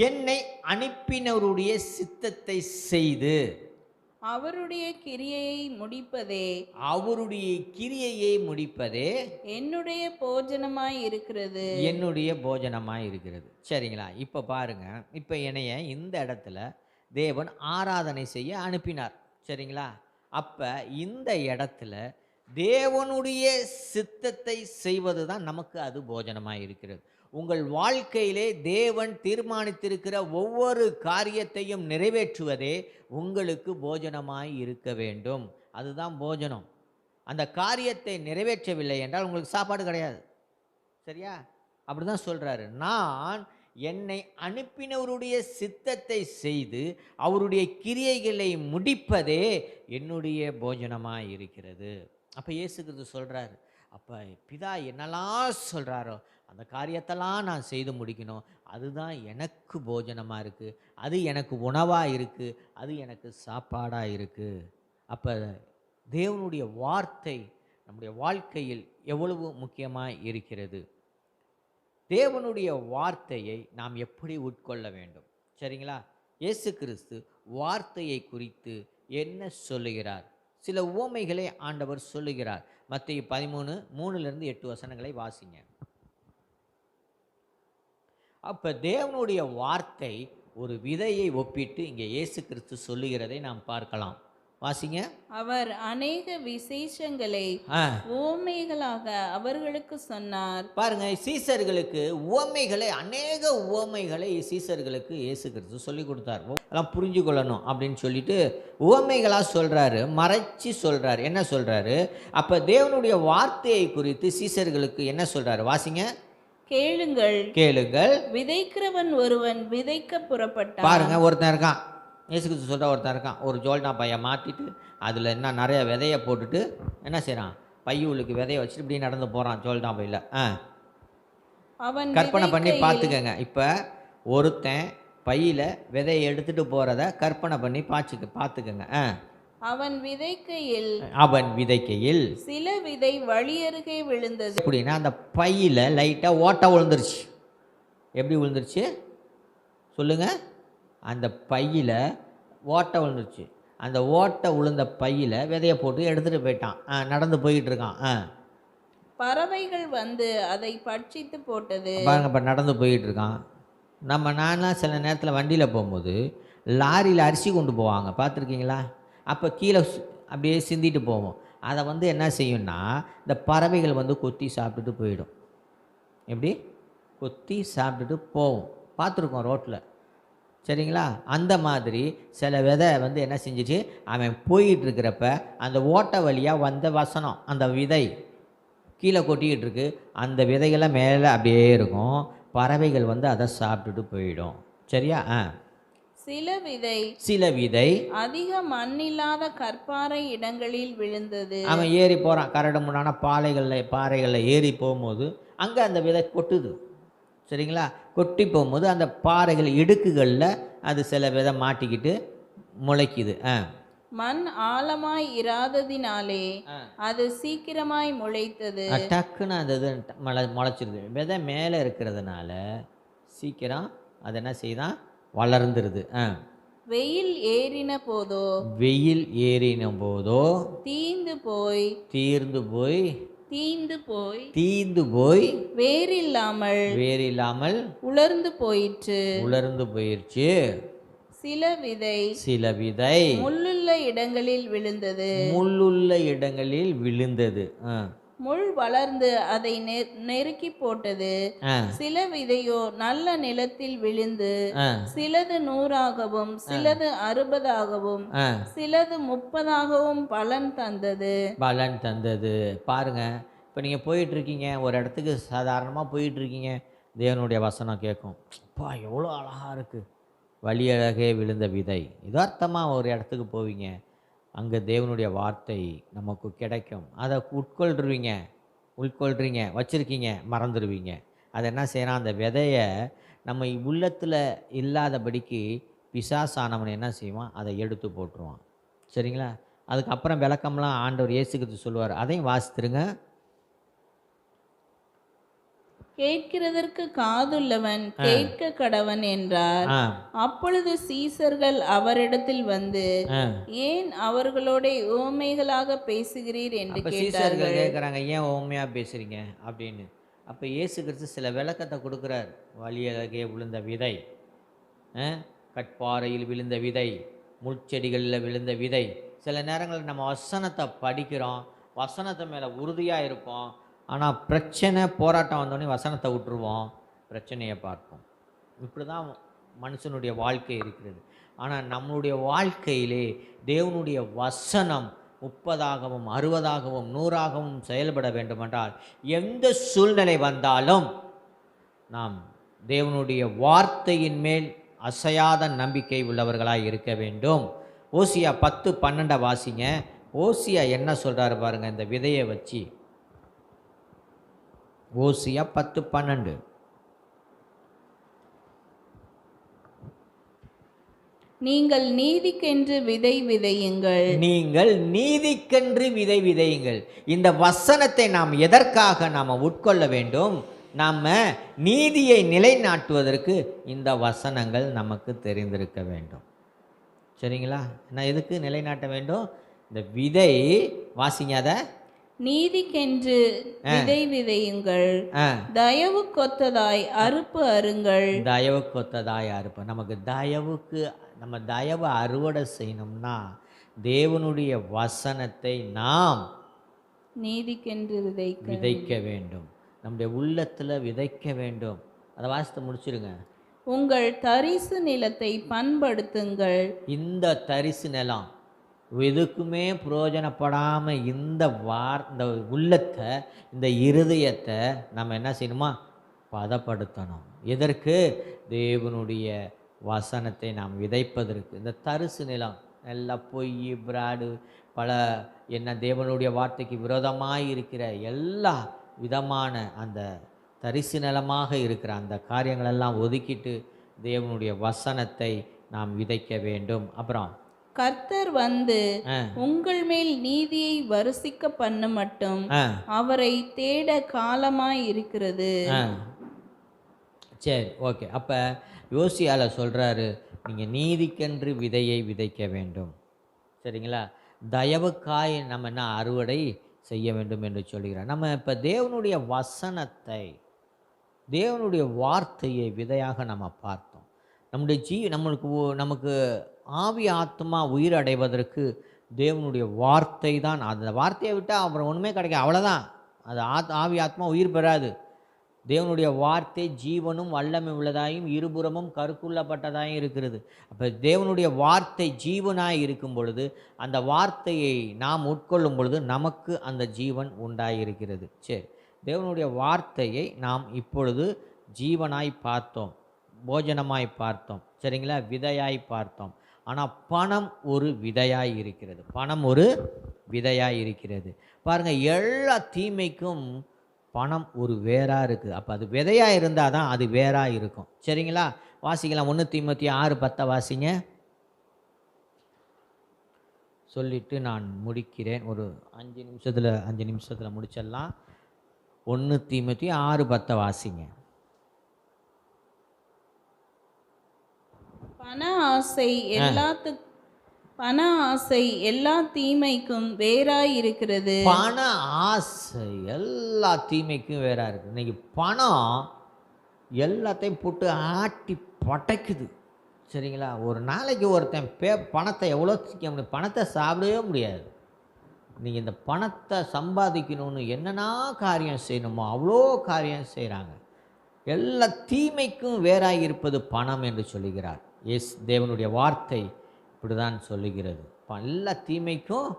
என்னை அனுப்பினவருடைய சித்தத்தை செய்து அவருடைய கிரியையை முடிப்பதே, அவருடைய கிரியையை முடிப்பதே என்னுடைய போஜனமாய் இருக்கிறது, என்னுடைய போஜனமாய் இருக்கிறது. சரிங்களா? இப்போ பாருங்க, இப்போ என்னைய இந்த இடத்துல தேவன் ஆராதனை செய்ய அனுப்பினார். சரிங்களா? அப்போ இந்த இடத்துல தேவனுடைய சித்தத்தை செய்வது தான் நமக்கு அது போஜனமாக இருக்கிறது. உங்கள் வாழ்க்கையிலே தேவன் தீர்மானித்திருக்கிற ஒவ்வொரு காரியத்தையும் நிறைவேற்றுவதே உங்களுக்கு போஜனமாய் இருக்க வேண்டும். அதுதான் போஜனம். அந்த காரியத்தை நிறைவேற்றவில்லை என்றால் உங்களுக்கு சாப்பாடு கிடையாது. சரியா? அப்படிதான் சொல்றாரு. நான் என்னை அனுப்பினவருடைய சித்தத்தை செய்து அவருடைய கிரியைகளை முடிப்பதே என்னுடைய போஜனமாய் இருக்கிறது. அப்போ இயேசு கிறிஸ்து சொல்றாரு, அப்போ பிதா என்னெல்லாம் சொல்றாரோ அந்த காரியத்தெல்லாம் நான் செய்து முடிக்கணும். அதுதான் எனக்கு போஜனமாக இருக்குது, அது எனக்கு உணவாக இருக்குது, அது எனக்கு சாப்பாடாக இருக்குது. அப்போ தேவனுடைய வார்த்தை நம்முடைய வாழ்க்கையில் எவ்வளவு முக்கியமாக இருக்கிறது. தேவனுடைய வார்த்தையை நாம் எப்படி உட்கொள்ள வேண்டும்? சரிங்களா? இயேசு கிறிஸ்து வார்த்தையை குறித்து என்ன சொல்லுகிறார்? சில உவமைகளை ஆண்டவர் சொல்லுகிறார். மத்தேயு 13:3-8 வசனங்களை வாசிங்க. அப்போ தேவனுடைய வார்த்தை ஒரு விதையை ஒப்பிட்டு இங்கே இயேசு கிறிஸ்து சொல்லுகிறதை நாம் பார்க்கலாம். வாசிங்க. அவர் அநேக விசேஷங்களை உவமைகளாக அவர்களுக்கு சொன்னார். பாருங்க, சீசர்களுக்கு உவமைகளை, அநேக உவமைகளை சீசர்களுக்கு இயேசு கிறிஸ்து சொல்லி கொடுத்தார். அதெல்லாம் புரிஞ்சு கொள்ளணும் அப்படின்னு சொல்லிட்டு உவமைகளா சொல்றாரு, மறைச்சி சொல்றாரு. என்ன சொல்றாரு? அப்ப தேவனுடைய வார்த்தையை குறித்து சீசர்களுக்கு என்ன சொல்றாரு? வாசிங்க. கேளுங்கள், கேளுங்கள், விதைக்கிறவன் ஒருவன் விதைக்க புறப்பட்டான். பாருங்க, ஒருத்தன் இருக்கான், இயேசு கிறிஸ்து சொல்கிற ஒருத்தன் இருக்கான். ஒரு ஜோல்னா பையை மாற்றிட்டு அதில் என்ன நிறைய விதையை போட்டுட்டு என்ன செய்கிறான்? பையுளுக்கு விதையை வச்சுட்டு இப்படி நடந்து போகிறான் ஜோல்னா பையில். அவன் கற்பனை பண்ணி பார்த்துக்கங்க. இப்போ ஒருத்தன் பையில் விதையை எடுத்துகிட்டு போகிறத கற்பனை பண்ணி பார்த்துக்கங்க. அவன் விதைக்கையில் சில விதை வழியருகே விழுந்தது. அப்படின்னா அந்த பையில் லைட்டாக ஓட்டை விழுந்துருச்சு. எப்படி விழுந்துருச்சு சொல்லுங்க? அந்த பையில் ஓட்டை விழுந்துருச்சு. அந்த ஓட்டை விழுந்த பையில் விதையை போட்டு எடுத்துகிட்டு போயிட்டான். நடந்து போயிட்டு இருக்கான். பறவைகள் வந்து அதை பட்சித்து போட்டது. பாருங்க, இப்போ நடந்து போயிட்டு இருக்கான். நான்லாம் சில நேரத்தில் வண்டியில் போகும்போது லாரியில் அரிசி கொண்டு போவாங்க, பார்த்துருக்கீங்களா? அப்போ கீழே அப்படியே சிந்திட்டு போவோம். அதை வந்து என்ன செய்யும்னா இந்த பறவைகள் வந்து கொத்தி சாப்பிட்டுட்டு போயிடும். எப்படி? கொத்தி சாப்பிட்டுட்டு போவோம், பார்த்துருக்கோம் ரோட்டில். சரிங்களா? அந்த மாதிரி சில விதை வந்து என்ன செஞ்சிச்சு, அவன் போயிட்டு இருக்கிறப்ப அந்த ஓட்டை வழியாக வந்த வசனம், அந்த விதை கீழே கொட்டிக்கிட்டு இருக்கு. அந்த விதைகளை மேலே அப்படியே இருக்கும். பறவைகள் வந்து அதை சாப்பிட்டுட்டு போயிடும். சரியா? சில விதை அதிக மண்ணில்லாத கற்பாறை இடங்களில் விழுந்தது. அவன் ஏறி போகிறான், கரடு முன்னான பாறைகளில் ஏறி போகும்போது அங்கே அந்த விதை கொட்டுது. சரிங்களா? கொட்டி போகும்போது அந்த பாறைகள் இடுக்குகளில் அது சில விதை மாட்டிக்கிட்டு முளைக்குது. மண் ஆழமாய் இராததினாலே அது சீக்கிரமாய் முளைத்தது. டக்குன்னு அந்த இது முளைச்சிருது. விதை மேலே இருக்கிறதுனால சீக்கிரம் அது என்ன செய்தான்? வளர்ந்துருது. வெயில் ஏறின போதோ தீந்து போய் வேறில்லாமல் உலர்ந்து போயிற்று. சில விதை முள்ளுள்ள இடங்களில் விழுந்தது. முள் வளர்ந்து அதை நெருக்கி போட்டது. சில விதையோ நல்ல நிலத்தில் விழுந்து சிலது 100ஆகவும் சிலது 60ஆகவும் சிலது 30ஆகவும் பலன் தந்தது. பாருங்க, இப்போ நீங்கள் போயிட்டு இருக்கீங்க, ஒரு இடத்துக்கு சாதாரணமாக போயிட்டு இருக்கீங்க, தேவனுடைய வசனம் கேட்கும். அப்பா எவ்வளோ அழகாக இருக்குது, வழியழகே விழுந்த விதை. யதார்த்தமாக ஒரு இடத்துக்கு போவீங்க, அங்கே தேவனுடைய வார்த்தை நமக்கு கிடைக்கும். அதை உட்கொள்றீங்க, வச்சுருக்கீங்க, மறந்துடுவீங்க. அதை என்ன செய்யலாம்? அந்த விதையை நம்ம உள்ளத்தில் இல்லாதபடிக்கு பிசாசானவன் என்ன செய்வான்? அதை எடுத்து போட்டுருவான். சரிங்களா? அதுக்கப்புறம் விளக்கம்லாம் ஆண்டவர் இயேசு கிறிஸ்து சொல்லுவார். அதையும் வாசித்துருங்க. கேட்கிறதற்கு காதுள்ளவன் கேட்க கடவன் என்றார். அப்பொழுது சீசர்கள் அவரிடத்தில் வந்து, ஏன் அவர்களோட உவமைகளாக பேசுகிறீர் என்று கேட்டார்கள். கேட்குறாங்க, ஏன் உவமையாக பேசுறீங்க அப்படின்னு. அப்போ இயேசு கிறிஸ்து சில விளக்கத்தை கொடுக்குறார். வழியழகே விழுந்த விதை, கட்பாறையில் விழுந்த விதை, முள்செடிகளில் விழுந்த விதை. சில நேரங்களில் நம்ம வசனத்தை படிக்கிறோம், வசனத்தை மேலே உறுதியாக இருப்போம். ஆனால் பிரச்சனை, போராட்டம் வந்தோடனே வசனத்தை விட்டுருவோம். பிரச்சனையை பார்ப்போம். இப்படி தான் மனுஷனுடைய வாழ்க்கை இருக்கிறது. ஆனால் நம்மளுடைய வாழ்க்கையிலே தேவனுடைய வசனம் 30ஆகவும் 60ஆகவும் 100ஆகவும் செயல்பட வேண்டுமென்றால் எந்த சூழ்நிலை வந்தாலும் நாம் தேவனுடைய வார்த்தையின் மேல் அசையாத நம்பிக்கை உள்ளவர்களாய் இருக்க வேண்டும். ஓசியா 10:12 வாசிங்க. ஓசியா என்ன சொல்றாரு பாருங்க இந்த விதையை வச்சு. ஓசியா 10:12. நீங்கள் நீதிக்கென்று விதை விதையுங்கள். நீங்கள் நீதிக்கென்று விதை விதையுங்கள். இந்த வசனத்தை நாம் எதற்காக நாம் உட்கொள்ள வேண்டும்? நாம் நீதியை நிலைநாட்டுவதற்கு இந்த வசனங்கள் நமக்கு தெரிந்திருக்க வேண்டும். சரிங்களா? நான் எதுக்கு நிலைநாட்ட வேண்டும்? இந்த விதை வாசிங்க. அதை நீதிக்கென்று விதை விதையுங்கள், தயவு கொத்ததாய் அறுப்பு அருங்கள். தயவு கொத்ததாய் அறுப்பு. நமக்கு தயவுக்கு நம்ம தயவு அறுவடை செய்யணும்னா தேவனுடைய வசனத்தை நாம் நீதிக்கென்று விதைக்க வேண்டும். நம்முடைய உள்ளத்தில் விதைக்க வேண்டும். அதை வாசித்து முடிச்சிருங்க. உங்கள் தரிசு நிலத்தை பண்படுத்துங்கள். இந்த தரிசு நிலம் எதுக்குமே பிரயோஜனப்படாமல் இந்த உள்ளத்தை இந்த இருதயத்தை நம்ம என்ன செய்யணுமா? பதப்படுத்தணும். எதற்கு? தேவனுடைய வசனத்தை நாம் விதைப்பதற்கு. இந்த தரிசு நிலம் நல்லா பொய் பிராடு பல தேவனுடைய வார்த்தைக்கு விரோதமாக இருக்கிற எல்லா விதமான அந்த தரிசு நிலமாக இருக்கிற அந்த காரியங்களெல்லாம் ஒதுக்கிட்டு தேவனுடைய வசனத்தை நாம் விதைக்க வேண்டும். அப்புறம் கர்த்தர் வந்து உங்கள் மேல் நீதியை வரிசிக்க பண்ண மட்டும் அவரை தேட காலமாய் இருக்கிறது. சரி, ஓகே. அப்போ யோசியால சொல்கிறாரு, நீங்கள் நீதிக்கென்று விதையை விதைக்க வேண்டும். சரிங்களா? தயவுக்காய் நம்ம என்ன அறுவடை செய்ய வேண்டும் என்று சொல்கிறார். நம்ம இப்போ தேவனுடைய வசனத்தை தேவனுடைய வார்த்தையை விதையாக நம்ம பார்த்தோம். நம்முடைய நமக்கு ஆவி ஆத்மா உயிர் அடைவதற்கு தேவனுடைய வார்த்தை தான். அந்த வார்த்தையை விட்டால் அப்புறம் ஒன்றுமே கிடைக்கும், அவ்வளோதான். அது ஆவி ஆத்மா உயிர் பெறாது. தேவனுடைய வார்த்தை ஜீவனும் வல்லமை உள்ளதாயும் இருபுறமும் கருக்குள்ளப்பட்டதாயும் இருக்கிறது. அப்போ தேவனுடைய வார்த்தை ஜீவனாய் இருக்கும் பொழுது அந்த வார்த்தையை நாம் உட்கொள்ளும் பொழுது நமக்கு அந்த ஜீவன் உண்டாயிருக்கிறது. சரி, தேவனுடைய வார்த்தையை நாம் இப்பொழுது ஜீவனாய் பார்த்தோம், போஜனமாய் பார்த்தோம். சரிங்களா? விதையாய் பார்த்தோம். ஆனால் பணம் ஒரு விதையாய் இருக்கிறது. பணம் ஒரு விதையாய் இருக்கிறது. பாருங்கள், எல்லா தீமைக்கும் பணம் ஒரு வேராக இருக்குது. அப்போ அது விதையாக இருந்தால் தான் அது வேராக இருக்கும். சரிங்களா? வாசிக்கலாம். 1 தீமோத்தேயு 6:10 வாசிங்க. சொல்லிவிட்டு நான் முடிக்கிறேன். ஒரு 5 நிமிஷத்தில் முடிச்சிடலாம். 1 தீமோத்தேயு 6:10 வாசிங்க. பண ஆசை எல்லா தீமைக்கும் வேறாய் இருக்கிறது. பண ஆசை எல்லா தீமைக்கும் வேறா இருக்குது. இன்னைக்கு பணம் எல்லாத்தையும் போட்டு ஆட்டி படைக்குது. சரிங்களா? ஒரு நாளைக்கு ஒருத்தன் பணத்தை எவ்வளோ சிக்க முடியும்? பணத்தை சாப்பிடவே முடியாது. நீங்கள் இந்த பணத்தை சம்பாதிக்கணும்னு என்னென்னா காரியம் செய்யணுமோ அவ்வளோ காரியம் செய்கிறாங்க. எல்லா தீமைக்கும் வேறாய் இருப்பது பணம் என்று சொல்லுகிறார். தேவனுடைய வார்த்தை இப்படிதான் சொல்லுகிறது. எல்லா தீமைக்கும்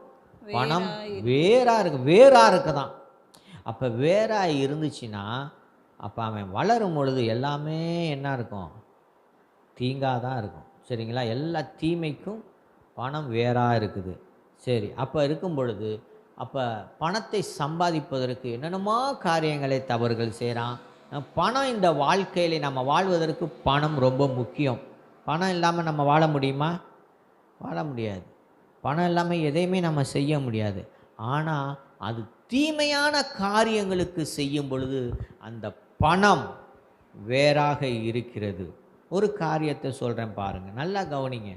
பணம் வேறாக இருக்குதான். அப்போ வேறாக இருந்துச்சுன்னா அப்போ அவன் வளரும் பொழுது எல்லாமே என்ன இருக்கும்? தீங்காக தான் இருக்கும். சரிங்களா? எல்லா தீமைக்கும் பணம் வேறாக இருக்குது. சரி, அப்போ இருக்கும் பொழுது அப்போ பணத்தை சம்பாதிப்பதற்கு என்னென்னமோ காரியங்களை தவறுகள் செய்கிறான். பணம் இந்த வாழ்க்கையில் நம்ம வாழ்வதற்கு பணம் ரொம்ப முக்கியம். பணம் இல்லாமல் நம்ம வாழ முடியுமா? வாழ முடியாது. பணம் இல்லாமல் எதையுமே நம்ம செய்ய முடியாது. ஆனால் அது தீமையான காரியங்களுக்கு செய்யும் பொழுது அந்த பணம் வேறாக இருக்கிறது. ஒரு காரியத்தை சொல்கிறேன் பாருங்கள், நல்லா கவனிங்க.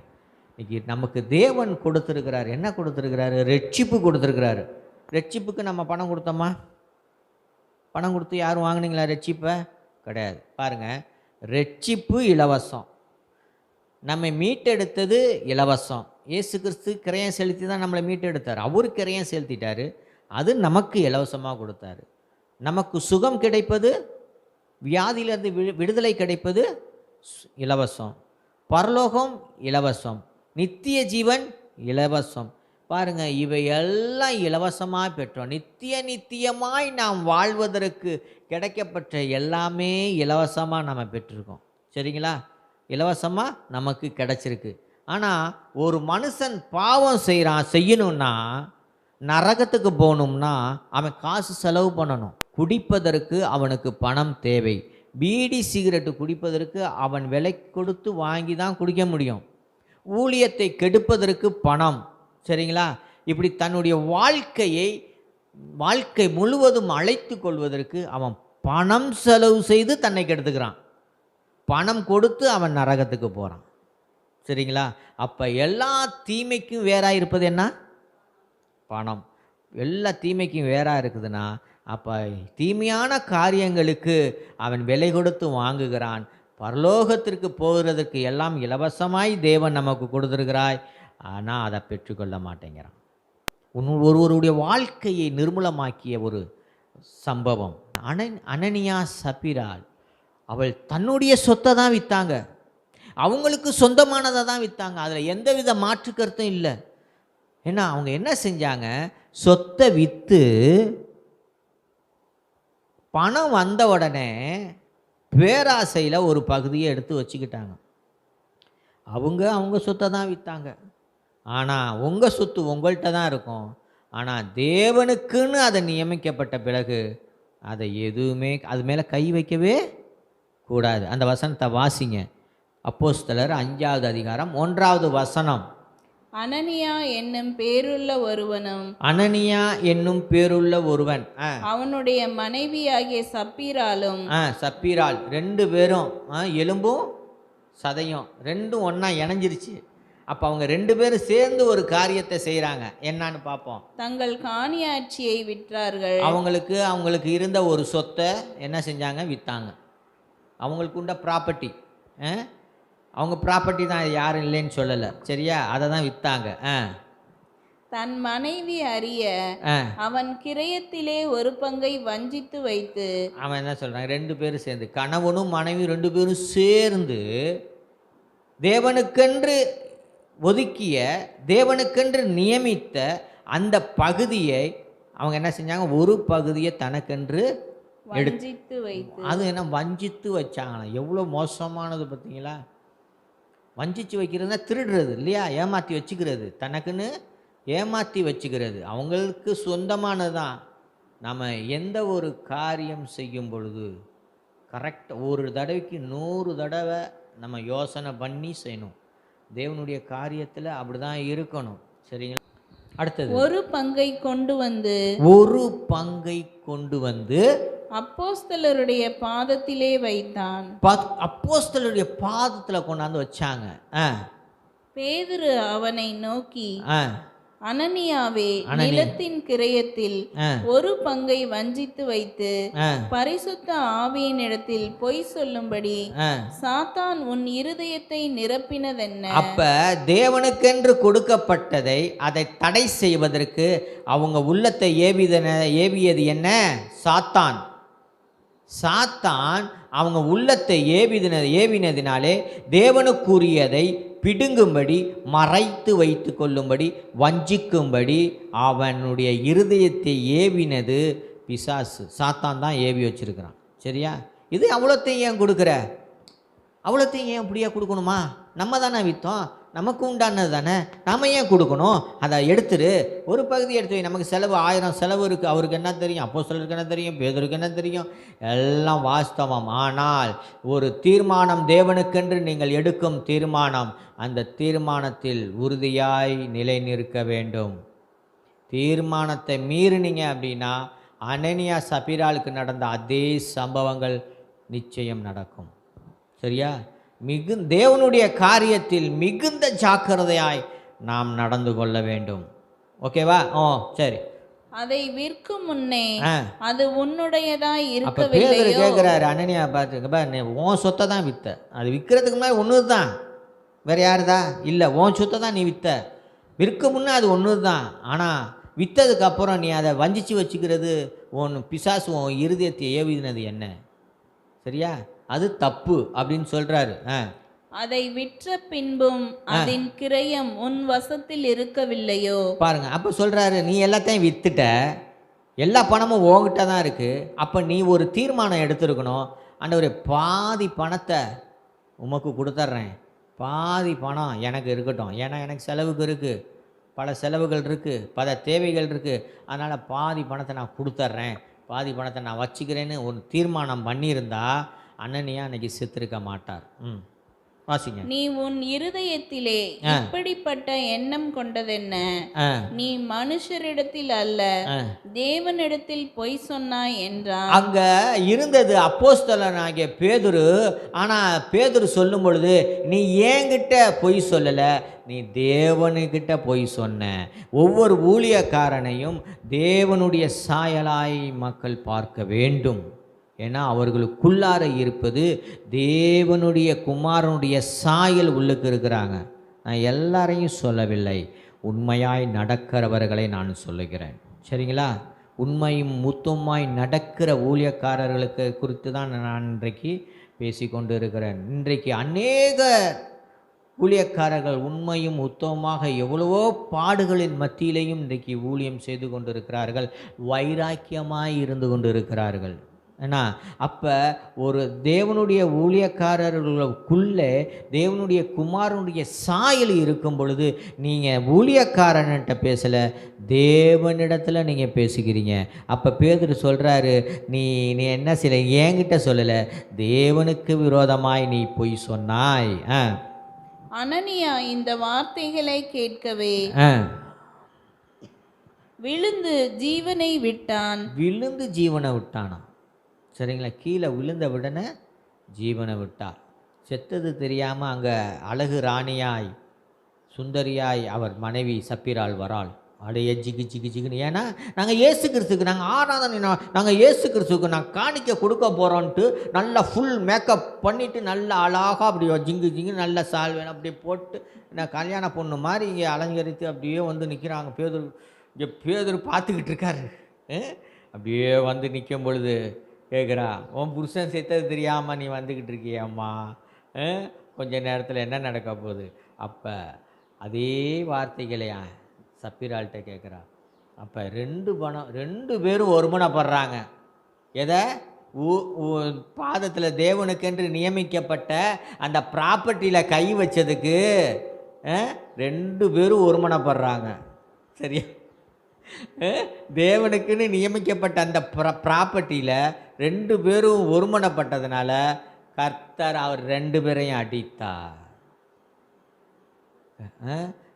இன்றைக்கி நமக்கு தேவன் கொடுத்துருக்கிறார். என்ன கொடுத்துருக்கிறாரு? ரட்சிப்பு கொடுத்துருக்கிறாரு. ரட்சிப்புக்கு நம்ம பணம் கொடுத்தோமா? பணம் கொடுத்து யாரும் வாங்கினீங்களா ரட்சிப்பை? கிடையாது. பாருங்கள், ரட்சிப்பு இலவசம். நம்மை மீட்டெடுத்தது இலவசம். இயேசு கிறிஸ்து கிரயம் செலுத்தி தான் நம்மளை மீட்டெடுத்தார். அவர் கிரயம் செலுத்திட்டார், அது நமக்கு இலவசமாக கொடுத்தாரு. நமக்கு சுகம் கிடைப்பது வியாதியிலிருந்து விடுதலை கிடைப்பது இலவசம், பரலோகம் இலவசம், நித்திய ஜீவன் இலவசம். பாருங்க, இவையெல்லாம் இலவசமாக பெற்றோம். நித்தியமாய் நாம் வாழ்வதற்கு கிடைக்கப்பட்ட எல்லாமே இலவசமாக நம்ம பெற்றிருக்கோம். சரிங்களா? இலவசமாக நமக்கு கிடைச்சிருக்கு. ஆனால் ஒரு மனுஷன் பாவம் செய்யணும்னா, நரகத்துக்கு போகணும்னா அவன் காசு செலவு பண்ணணும். குடிப்பதற்கு அவனுக்கு பணம் தேவை. பீடி சிகரெட்டு குடிப்பதற்கு அவன் விலை கொடுத்து வாங்கி தான் குடிக்க முடியும். ஊழியத்தை கெடுப்பதற்கு பணம். சரிங்களா? இப்படி தன்னுடைய வாழ்க்கை முழுவதும் அழைத்து கொள்வதற்கு அவன் பணம் செலவு செய்து தன்னை கெடுத்துக்கிறான். பணம் கொடுத்து அவன் நரகத்துக்கு போகிறான். சரிங்களா? அப்போ எல்லா தீமைக்கும் வேறாக இருப்பது என்ன? பணம். எல்லா தீமைக்கும் வேறாக இருக்குதுன்னா அப்போ தீமையான காரியங்களுக்கு அவன் விலை கொடுத்து வாங்குகிறான். பரலோகத்திற்கு போகிறதுக்கு எல்லாம் இலவசமாய் தேவன் நமக்கு கொடுத்துருக்கிறாய், ஆனால் அதை பெற்றுக்கொள்ள மாட்டேங்கிறான். ஒருவருடைய வாழ்க்கையை நிர்மூலமாக்கிய ஒரு சம்பவம். அனனியா சப்பீராள், அவள் தன்னுடைய சொத்தை தான் விற்றாங்க. அவங்களுக்கு சொந்தமானதை தான் விற்றாங்க. அதில் எந்தவித மாற்று கருத்தும் இல்லை. ஏன்னா அவங்க என்ன செஞ்சாங்க? சொத்தை விற்று பணம் வந்த உடனே பேராசையில் ஒரு பகுதியை எடுத்து வச்சுக்கிட்டாங்க. அவங்க சொத்தை தான் விற்றாங்க. ஆனால் உங்கள் சொத்து உங்கள்கிட்ட தான் இருக்கும். ஆனால் தேவனுக்குன்னு அதை நியமிக்கப்பட்ட பிறகு அதை எதுவுமே அது மேலே கை வைக்கவே கூடாது. அந்த வசனத்தை வாசிங்க. அப்போஸ்தலர் 5வது அதிகாரம் 1வது வசனம். அனனியா என்னும் பேருள்ள ஒருவனும், அனனியா என்னும் பேருள்ள ஒருவன், அவனுடைய மனைவியாகிய சப்பீராலும், சப்பீரால் 2 பேரும் எலும்பும் சதையும் ரெண்டும் ஒன்றா இணைஞ்சிருச்சு. அப்போ அவங்க 2 பேரும் சேர்ந்து ஒரு காரியத்தை செய்கிறாங்க. என்னன்னு பார்ப்போம். தங்கள் காணியாட்சியை விற்றார்கள். அவங்களுக்கு இருந்த ஒரு சொத்தை என்ன செஞ்சாங்க? விற்றாங்க. அவங்களுக்கு உண்ட ப்ராப்பர்ட்டி, அவங்க ப்ராப்பர்ட்டி தான், யாரும் இல்லைன்னு சொல்லலை. சரியா? அதை தான் விற்றாங்க. தன் மனைவி அறிய அவன் கிரயத்திலே ஒரு பங்கை வஞ்சித்து வைத்து, அவன் என்ன சொல்கிறாங்க? 2 பேரும் சேர்ந்து, கணவனும் மனைவி 2 பேரும் சேர்ந்து தேவனுக்கென்று ஒதுக்கிய, தேவனுக்கென்று நியமித்த அந்த பகுதியை அவங்க என்ன செஞ்சாங்க? ஒரு பகுதியை தனக்கென்று வஞ்சித்து வைத்து. அது என்ன வஞ்சித்து வச்சாங்களா? எவ்வளோ மோசமானது பார்த்தீங்களா? வஞ்சித்து வைக்கிறதுனா திருடுறது இல்லையா? ஏமாற்றி வச்சுக்கிறது, தனக்குன்னு ஏமாற்றி வச்சுக்கிறது. அவங்களுக்கு சொந்தமானது தான். நம்ம எந்த ஒரு காரியம் செய்யும் பொழுது கரெக்டாக ஒரு தடவைக்கு 100 தடவை நம்ம யோசனை பண்ணி செய்யணும். தேவனுடைய காரியத்தில் அப்படி தான் இருக்கணும். சரிங்களா? அடுத்தது, ஒரு பங்கை கொண்டு வந்து அப்போஸ்தலருடைய பாதத்திலே வைத்தான். அப்போஸ்தலருடைய பாதத்தில் கொண்டாந்து வச்சாங்க. பேதுரு அவனை நோக்கி, அனனியாவே, நிலத்தின் கிரயத்தில் ஒரு பங்கை வஞ்சித்து வைத்து பரிசுத்த ஆவியினிடத்தில் பொய் சொல்லும்படி சாத்தான் உன் இருதயத்தை நிரப்பினதென்ன? அப்ப தேவனுக்கென்று கொடுக்கப்பட்டதை அதை தடை செய்வதற்கு அவங்க உள்ளத்தை ஏவியது என்ன? சாத்தான் அவங்க உள்ளத்தை ஏவினதினாலே தேவனுக்குரியதை பிடுங்கும்படி, மறைத்து வைத்து கொள்ளும்படி, வஞ்சிக்கும்படி அவனுடைய இருதயத்தை ஏவினது பிசாசு. சாத்தான் தான் ஏவி வச்சிருக்கிறான். சரியா? இது அவ்வளோத்தையும் ஏன் கொடுக்குற? அவ்வளோத்தையும் ஏன் இப்படியா கொடுக்கணுமா? நம்ம தானே விற்றோம், நமக்கு உண்டானது தானே, நம்ம ஏன் கொடுக்கணும்? அதை எடுத்துரு, ஒரு பகுதி எடுத்து வை. நமக்கு செலவு 1000 செலவு இருக்குது. அவருக்கு என்ன தெரியும்? அப்போஸ்தலருக்கு என்ன தெரியும்? பேதுருக்கு என்ன தெரியும்? எல்லாம் வாஸ்தவம். ஆனால் ஒரு தீர்மானம், தேவனுக்கென்று நீங்கள் எடுக்கும் தீர்மானம், அந்த தீர்மானத்தில் உறுதியாய் நிலை நிற்க வேண்டும். தீர்மானத்தை மீறினீங்க அப்படின்னா அனனியா சப்பீராளுக்கு நடந்த அதே சம்பவங்கள் நிச்சயம் நடக்கும். சரியா? தேவனுடைய காரியத்தில் மிகுந்த ஜாக்கிரதையாய் நாம் நடந்து கொள்ள வேண்டும். ஓகேவா? சரி. அதை விற்கும் முன்னே அது உன்னுடையதாய் இருக்கவில்லையோ? பேதுரு கேட்கிறாரு அனனியா பார்த்து, உன் சொத்தை தான் வித்த. அது விற்கிறதுக்கு முன்னாடி ஒன்று தான், வேற யாருதா இல்லை, உன் சொத்தை தான் நீ வித்த. விற்க முன்னே அது ஒன்று தான். ஆனால் விற்றதுக்கு அப்புறம் நீ அதை வஞ்சிச்சு வச்சுக்கிறது, உன் பிசாசு உன் இருதயத்தை ஏவினது என்ன? சரியா? அது தப்பு அப்படின்னு சொல்றாரு. அதை விற்ற பின்பும் அதன் கிரயம் உன் வசத்தில் இருக்கவில்லையோ? பாருங்க, அப்ப சொல்றாரு, நீ எல்லாத்தையும் வித்துட்ட, எல்லா பணமும் உன்கிட்ட தான் இருக்கு. அப்ப நீ ஒரு தீர்மானம் எடுத்திருக்கணும். ஆண்டவரே, பாதி பணத்தை உமக்கு கொடுத்துட்றேன், பாதி பணம் எனக்கு இருக்கட்டும். ஏன்னா எனக்கு செலவுக்கு இருக்கு, பல செலவுகள் இருக்கு, பல தேவைகள் இருக்கு. அதனால பாதி பணத்தை நான் கொடுத்துட்றேன், பாதி பணத்தை நான் வச்சுக்கிறேன்னு ஒரு தீர்மானம் பண்ணியிருந்தா அனனியா அன்னைக்கு செத்துருக்க மாட்டார். வாசிங்க. நீ உன் இருதயத்திலே இப்படிப்பட்ட எண்ணம் கொண்டதென்ன? நீ மனுஷரிடத்தில் அல்ல தேவனிடத்தில் பொய் சொன்னாய் என்றான். அங்க இருந்தது அப்போஸ்தலனாகிய பேதுரு. ஆனா பேதுரு சொல்லும் பொழுது, நீ என்கிட்ட பொய் சொல்லல, நீ தேவனுக்கிட்ட பொய் சொன்ன. ஒவ்வொரு ஊழியக்காரனையும் தேவனுடைய சாயலாய் மக்கள் பார்க்க வேண்டும். ஏன்னா அவர்களுக்குள்ளார இருப்பது தேவனுடைய குமாரனுடைய சாயல் உள்ளுக்கு இருக்கிறாங்க. நான் எல்லாரையும் சொல்லவில்லை, உண்மையாய் நடக்கிறவர்களை நான் சொல்லுகிறேன். சரிங்களா? உண்மையும் முத்தமாய் நடக்கிற ஊழியக்காரர்களுக்கு குறித்து தான் நான் இன்றைக்கு பேசிக்கொண்டு இருக்கிறேன். இன்றைக்கு அநேக ஊழியக்காரர்கள் உண்மையும் உத்தமமாக எவ்வளவோ பாடுகளின் மத்தியிலையும் இன்றைக்கு ஊழியம் செய்து கொண்டிருக்கிறார்கள், வைராக்கியமாய் இருந்து கொண்டிருக்கிறார்கள். ஏன்னா அப்போ ஒரு தேவனுடைய ஊழியக்காரர்களுக்குள்ளே தேவனுடைய குமாரனுடைய சாயல் இருக்கும் பொழுது நீங்கள் ஊழியக்காரன்கிட்ட பேசலை, தேவனிடத்தில் நீங்கள் பேசுகிறீங்க. அப்போ பேதுரு சொல்கிறாரு, நீ நீ என்ன செய்ய, என்கிட்ட சொல்லலை, தேவனுக்கு விரோதமாய் நீ பொய் சொன்னாய். அனனியா இந்த வார்த்தைகளை கேட்கவே விழுந்து ஜீவனை விட்டான். விழுந்து ஜீவனை விட்டானா? சரிங்களா? கீழே விழுந்த உடனே ஜீவனை விட்டார். செத்தது தெரியாமல் அங்கே அழகு ராணியாய் சுந்தரியாய் அவர் மனைவி சப்பிராள் வராள். அடைய ஜிகு ஜிகு ஜிகுன்னு. ஏன்னா நாங்கள் இயேசு கிறிஸ்துக்கு நாங்கள் ஆராதனை, நாங்கள் இயேசு கிறிஸ்துக்கு நாங்கள் காணிக்க கொடுக்க போகிறோன்ட்டு நல்லா ஃபுல் மேக்கப் பண்ணிவிட்டு நல்லா அழகாக அப்படி ஜிங்கு ஜிங்கு நல்ல சால்வேன் அப்படி போட்டு நான் கல்யாண பொண்ணு மாதிரி இங்கே அலங்கரித்து அப்படியே வந்து நிற்கிறாங்க. பேதுரு இங்கே பேதுரு பார்த்துக்கிட்டு இருக்காரு. அப்படியே வந்து நிற்கும் பொழுது கேட்குறா, உன் புருஷன் செத்தது தெரியாமல் நீ வந்துக்கிட்டு இருக்கியம்மா, கொஞ்ச நேரத்தில் என்ன நடக்க போகுது? அப்போ அதே வார்த்தைகளையா சப்பிராள்கிட்ட கேட்குறா. அப்போ ரெண்டு பேரும் ஒருமனப்படுறாங்க. எதை? பாதத்தில் தேவனுக்கென்று நியமிக்கப்பட்ட அந்த ப்ராப்பர்ட்டியில் கை வச்சதுக்கு ரெண்டு பேரும் ஒருமனப்படுறாங்க. சரியா? தேவனுக்குன்னு நியமிக்கப்பட்ட அந்த ப்ராப்பர்ட்டியில் ரெண்டு பேரும் ஒருமனப்பட்டதுனால கர்த்தர் அவர் ரெண்டு பேரையும் அடித்தார்.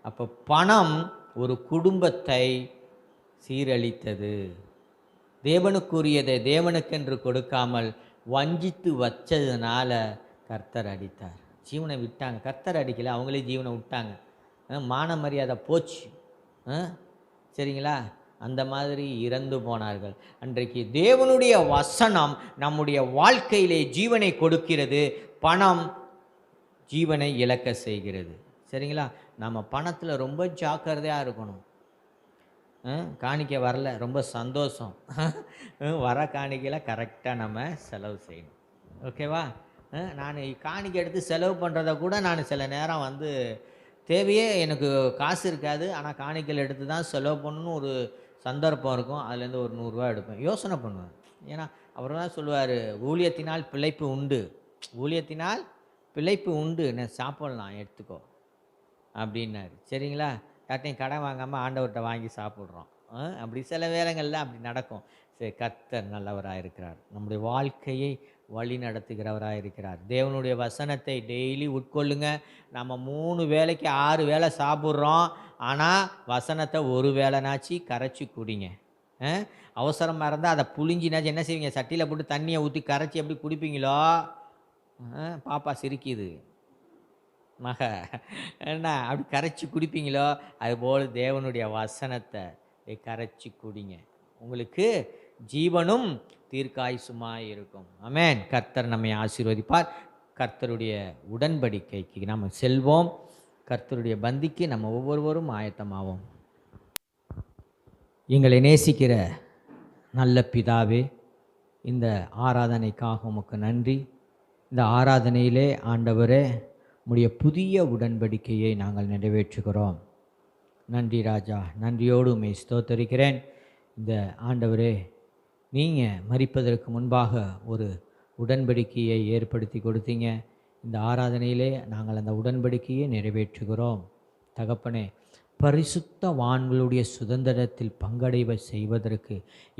அப்போ பணம் ஒரு குடும்பத்தை சீரழித்தது. தேவனுக்குரியதை தேவனுக்கென்று கொடுக்காமல் வஞ்சித்து வச்சதுனால கர்த்தர் அடித்தார். ஜீவனை விட்டாங்க. கர்த்தர் அடிக்கலை, அவங்களே ஜீவனை விட்டாங்க. மான மரியாதை போச்சு. சரிங்களா? அந்த மாதிரி இறந்து போனார்கள். அன்றைக்கு தேவனுடைய வசனம் நம்முடைய வாழ்க்கையிலே ஜீவனை கொடுக்கிறது, பணம் ஜீவனை இழக்க செய்கிறது. சரிங்களா? நம்ம பணத்தில் ரொம்ப ஜாக்கிரதையாக இருக்கணும். காணிக்க வரல, ரொம்ப சந்தோஷம். வர காணிக்கையில் கரெக்டாக நம்ம செலவு செய்யணும். ஓகேவா? நான் காணிக்கை எடுத்து செலவு பண்ணுறத கூட நான் சில நேரம் வந்து தேவையே எனக்கு காசு இருக்காது, ஆனால் காணிக்கையில் எடுத்து தான் செலவு பண்ணணும்னு ஒரு சந்தர்ப்பம் இருக்கும். அதுலேருந்து ஒரு 100 ரூபா எடுப்பேன், யோசனை பண்ணுவேன். ஏன்னா அவர் தான் சொல்லுவார், ஊழியத்தினால் பிழைப்பு உண்டு, ஊழியத்தினால் பிழைப்பு உண்டு, நான் சாப்பிட்லாம் எடுத்துக்கோ அப்படின்னாரு. சரிங்களா? யார்ட்டையும் கடன் வாங்காமல் ஆண்டவர்கிட்ட வாங்கி சாப்பிட்றோம். அப்படி சில வேளைங்களில் அப்படி நடக்கும். சரி, கர்த்தர் நல்லவராக இருக்கிறார், நம்முடைய வாழ்க்கையை வழி நடத்துகிறவராக இருக்கிறார். தேவனுடைய வசனத்தை டெய்லி உட்கொள்ளுங்க. நம்ம 3 வேளைக்கு 6 வேளை சாப்பிட்றோம், ஆனால் வசனத்தை ஒரு வேளைனாச்சு கரைச்சி குடிங்க. அவசரமாக இருந்தால் அதை புளிஞ்சினாச்சு என்ன செய்வீங்க? சட்டியில் போட்டு தண்ணியை ஊற்றி கரைச்சி எப்படி குடிப்பீங்களோ? பாப்பா சிரிக்குது மக, என்ன அப்படி கரைச்சி குடிப்பீங்களோ அதுபோல் தேவனுடைய வசனத்தை கரைச்சி குடிங்க. உங்களுக்கு ஜீவனும் தீர்க்காயுசுமாய் இருக்கும். ஆமென். கர்த்தர் நம்மை ஆசீர்வதிப்பார். கர்த்தருடைய உடன்படிக்கைக்கு நம்ம செல்வோம். கர்த்தருடைய பந்திக்கு நம்ம ஒவ்வொருவரும் ஆயத்தமாவோம். எங்களை நேசிக்கிற நல்ல பிதாவே, இந்த ஆராதனைக்காக உமக்கு நன்றி. இந்த ஆராதனையிலே ஆண்டவரே உம்முடைய புதிய உடன்படிக்கையை நாங்கள் நிறைவேற்றுகிறோம். நன்றி ராஜா, நன்றியோடு உம்மை ஸ்தோத்தரிக்கிறேன். இந்த ஆண்டவரே நீங்கள் மரிப்பதற்கு முன்பாக ஒரு உடன்படிக்கையை ஏற்படுத்தி கொடுத்தீங்க. இந்த ஆராதனையிலே நாங்கள் அந்த உடன்படிக்கையை நிறைவேற்றுகிறோம். தகப்பனே, பரிசுத்தவான்களுடைய சுதந்திரத்தில் பங்கடைவை செய்வதற்கு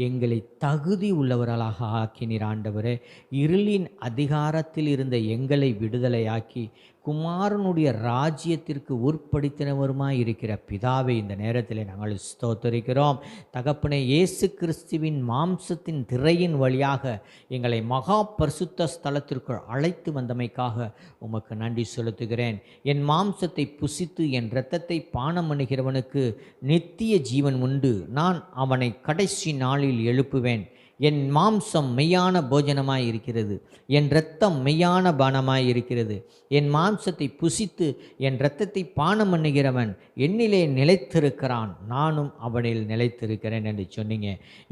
எங்களை தகுதி உள்ளவர்களாக ஆக்கினீர் ஆண்டவரே. இருளின் அதிகாரத்தில் இருந்த எங்களை விடுதலையாக்கி குமாரனுடைய ராஜ்யத்திற்கு உட்படுத்தினவருமாய் இருக்கிற பிதாவை இந்த நேரத்தில் நாங்கள் ஸ்தோத்தரிக்கிறோம். தகப்பனே, இயேசு கிறிஸ்துவின் மாம்சத்தின் திரையின் வழியாக எங்களை மகா பரிசுத்த ஸ்தலத்திற்குள் அழைத்து வந்தமைக்காக உமக்கு நன்றி செலுத்துகிறேன். என் மாம்சத்தை புசித்து என் இரத்தத்தை பானம் பண்ணுகிறவனுக்கு நித்திய ஜீவன் உண்டு. நான் அவனை கடைசி நாளில் எழுப்புவேன். என் மாம்சம் மெய்யான போஜனமாய் இருக்கிறது, என் இரத்தம் மெய்யான பானமாய் இருக்கிறது. என் மாம்சத்தை புசித்து என் இரத்தத்தை பானம் பண்ணுகிறவன் என்னிலே நிலைத்திருக்கிறான், நானும் அவனில் நிலைத்திருக்கிறேன் என்று சொன்னீங்க.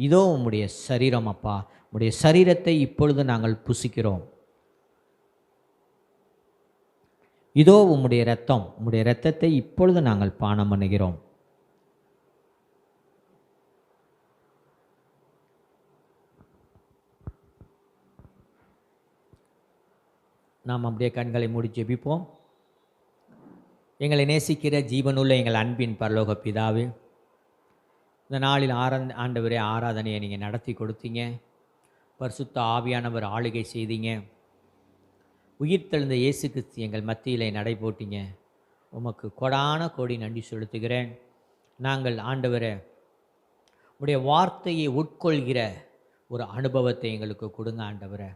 இதோ உம்முடைய சரீரம் அப்பா, உம்முடைய சரீரத்தை இப்பொழுது நாங்கள் புசிக்கிறோம். இதோ உம்முடைய இரத்தம், உம்முடைய இரத்தத்தை இப்பொழுது நாங்கள் பானம் பண்ணுகிறோம். நாம் அப்படியே கண்களை மூடி ஜெபிப்போம். எங்களை நேசிக்கிற ஜீவனுள்ள எங்கள் அன்பின் பரலோக பிதாவே, இந்த நாளில் ஆண்டவரே ஆராதனையை நீங்கள் நடத்தி கொடுத்தீங்க. பரிசுத்த ஆவியானவர் ஆளுகை செய்தீங்க. உயிர்த்தெழுந்த இயேசு கிறிஸ்து எங்கள் மத்தியிலே நடை போட்டீங்க. உமக்கு கொடான கோடி நன்றி செலுத்துகிறேன். நாங்கள் ஆண்டவரே உடைய வார்த்தையை உட்கொள்கிற ஒரு அனுபவத்தை எங்களுக்கு கொடுங்க ஆண்டவரே.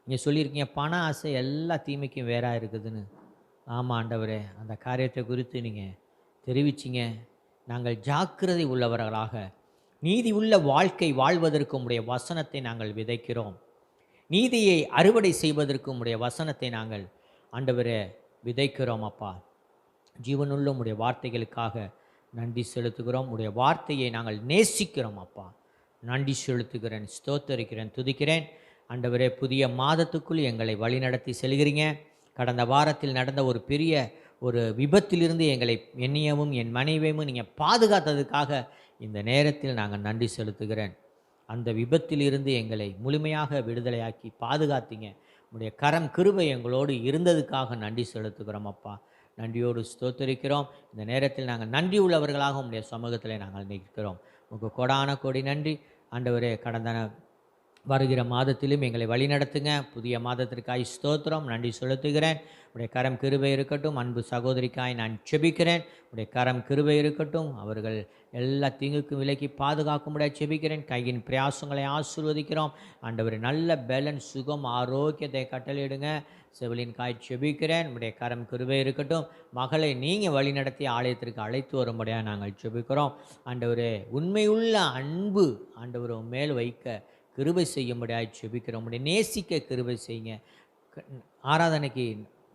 நீங்கள் சொல்லியிருக்கீங்க பண ஆசை எல்லா தீமைக்கும் வேறாக இருக்குதுன்னு. ஆமாம் ஆண்டவரே, அந்த காரியத்தை குறித்து நீங்கள் தெரிவிச்சிங்க. நாங்கள் ஜாக்கிரதை உள்ளவர்களாக நீதி உள்ள வாழ்க்கை வாழ்வதற்கு உம்முடைய வசனத்தை நாங்கள் விதைக்கிறோம். நீதியை அறுவடை செய்வதற்கு உம்முடைய வசனத்தை நாங்கள் ஆண்டவரே விதைக்கிறோம் அப்பா. ஜீவனுள்ள உம்முடைய வார்த்தைகளுக்காக நன்றி செலுத்துகிறோம். உடைய வார்த்தையை நாங்கள் நேசிக்கிறோம் அப்பா. நன்றி செலுத்துகிறேன், ஸ்தோத்தரிக்கிறேன், துதிக்கிறேன். ஆண்டவரே, புதிய மாதத்துக்குள் எங்களை வழிநடத்தி செல்கிறீங்க. கடந்த வாரத்தில் நடந்த ஒரு பெரிய ஒரு விபத்திலிருந்து எங்களை என்னையவும் என் மனைவியவும் நீங்கள் பாதுகாத்ததுக்காக இந்த நேரத்தில் நாங்கள் நன்றி செலுத்துகிறேன். அந்த விபத்திலிருந்து எங்களை முழுமையாக விடுதலையாக்கி பாதுகாத்தீங்க. உடைய கரம் கிருபை எங்களோடு இருந்ததுக்காக நன்றி செலுத்துகிறோம் அப்பா. நன்றியோடு ஸ்தோத்தரிக்கிறோம். இந்த நேரத்தில் நாங்கள் நன்றி உள்ளவர்களாக உங்களுடைய சமூகத்தில் நாங்கள் நிற்கிறோம். உங்களுக்கு கொடான கோடி நன்றி ஆண்டவரே. கடந்த வருகிற மாதத்திலும் எங்களை வழிநடத்துங்க. புதிய மாதத்திற்காய் ஸ்தோத்திரம், நன்றி செலுத்துகிறேன். உடைய கரம் கிருபை இருக்கட்டும். அன்பு சகோதரிக்காய் நான் செபிக்கிறேன். உடைய கரம் கிருபை இருக்கட்டும். அவர்கள் எல்லா தீங்குக்கும் விலக்கி பாதுகாக்கும்படியாக செபிக்கிறேன். கையின் பிரயாசங்களை ஆசீர்வதிக்கிறோம். ஆண்டவர் நல்ல பேலன்ஸ், சுகம், ஆரோக்கியத்தை கட்டளையிடுங்க. செவிலின் காய் செபிக்கிறேன். உடைய கரம் கிருபை இருக்கட்டும். மகளை நீங்கள் வழிநடத்தி ஆலயத்திற்கு அழைத்து வரும்படியாக நாங்கள் செபிக்கிறோம். ஆண்டவரே, உண்மையுள்ள அன்பு ஆண்டவர் மேல் வைக்க கிருபை செய்யும்படியாக செபிக்கிறோம். உடைய நேசிக்க கிருபை செய்யுங்க. ஆராதனைக்கு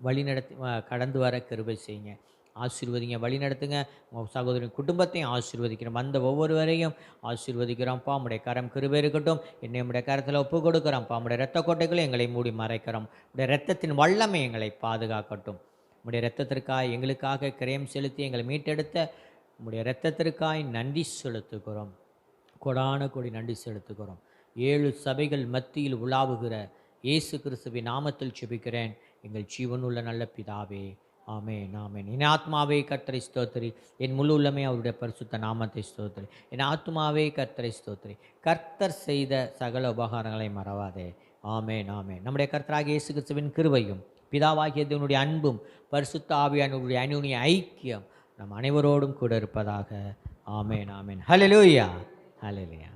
வழிநடத்தி கடந்து வர கிருபை செய்யுங்க. ஆசீர்வதிங்க, வழிநடத்துங்க. உங்கள் சகோதரின் குடும்பத்தையும் ஆசீர்வதிக்கிறோம். வந்த ஒவ்வொருவரையும் ஆசீர்வதிக்கிறோம்ப்பா. உடைய கரம் கிருபை இருக்கட்டும். என்னை உடைய கரத்தில் ஒப்பு கொடுக்குறோம்ப்பா. உடைய இரத்த கோட்டைகளும் எங்களை மூடி மறைக்கிறோம். உடைய இரத்தத்தின் வல்லமை எங்களை பாதுகாக்கட்டும். உடைய இரத்தத்திற்காக எங்களுக்காக கிரயம் செலுத்தி எங்களை மீட்டெடுத்த உடைய இரத்தத்திற்காய் நன்றி செலுத்துகிறோம். கொடான கோடி நன்றி செலுத்துகிறோம். 7 சபைகள் மத்தியில் உலாவுகிற இயேசு கிறிஸ்துவின் நாமத்தில் செபிக்கிறேன் எங்கள் ஜீவனுள்ள நல்ல பிதாவே, ஆமென், ஆமென். என் ஆத்மாவே கர்த்தரை ஸ்தோத்திரி, என் முழு உள்ளமே அவருடைய பரிசுத்த நாமத்தை ஸ்தோத்திரி. என் ஆத்மாவே கர்த்தரை ஸ்தோத்திரி, கர்த்தர் செய்த சகல உபகாரங்களை மறவாதே. ஆமென், ஆமென். நம்முடைய கர்த்தராகிய இயேசு கிறிஸ்துவின் கிருபையும் பிதாவாகிய தேவனுடைய அன்பும் பரிசுத்த ஆவியானவருடைய அந்யோன்ய ஐக்கியம் நம் அனைவரோடும் கூட இருப்பதாக. ஆமென், ஆமென். ஹல்லேலூயா, ஹல்லேலூயா.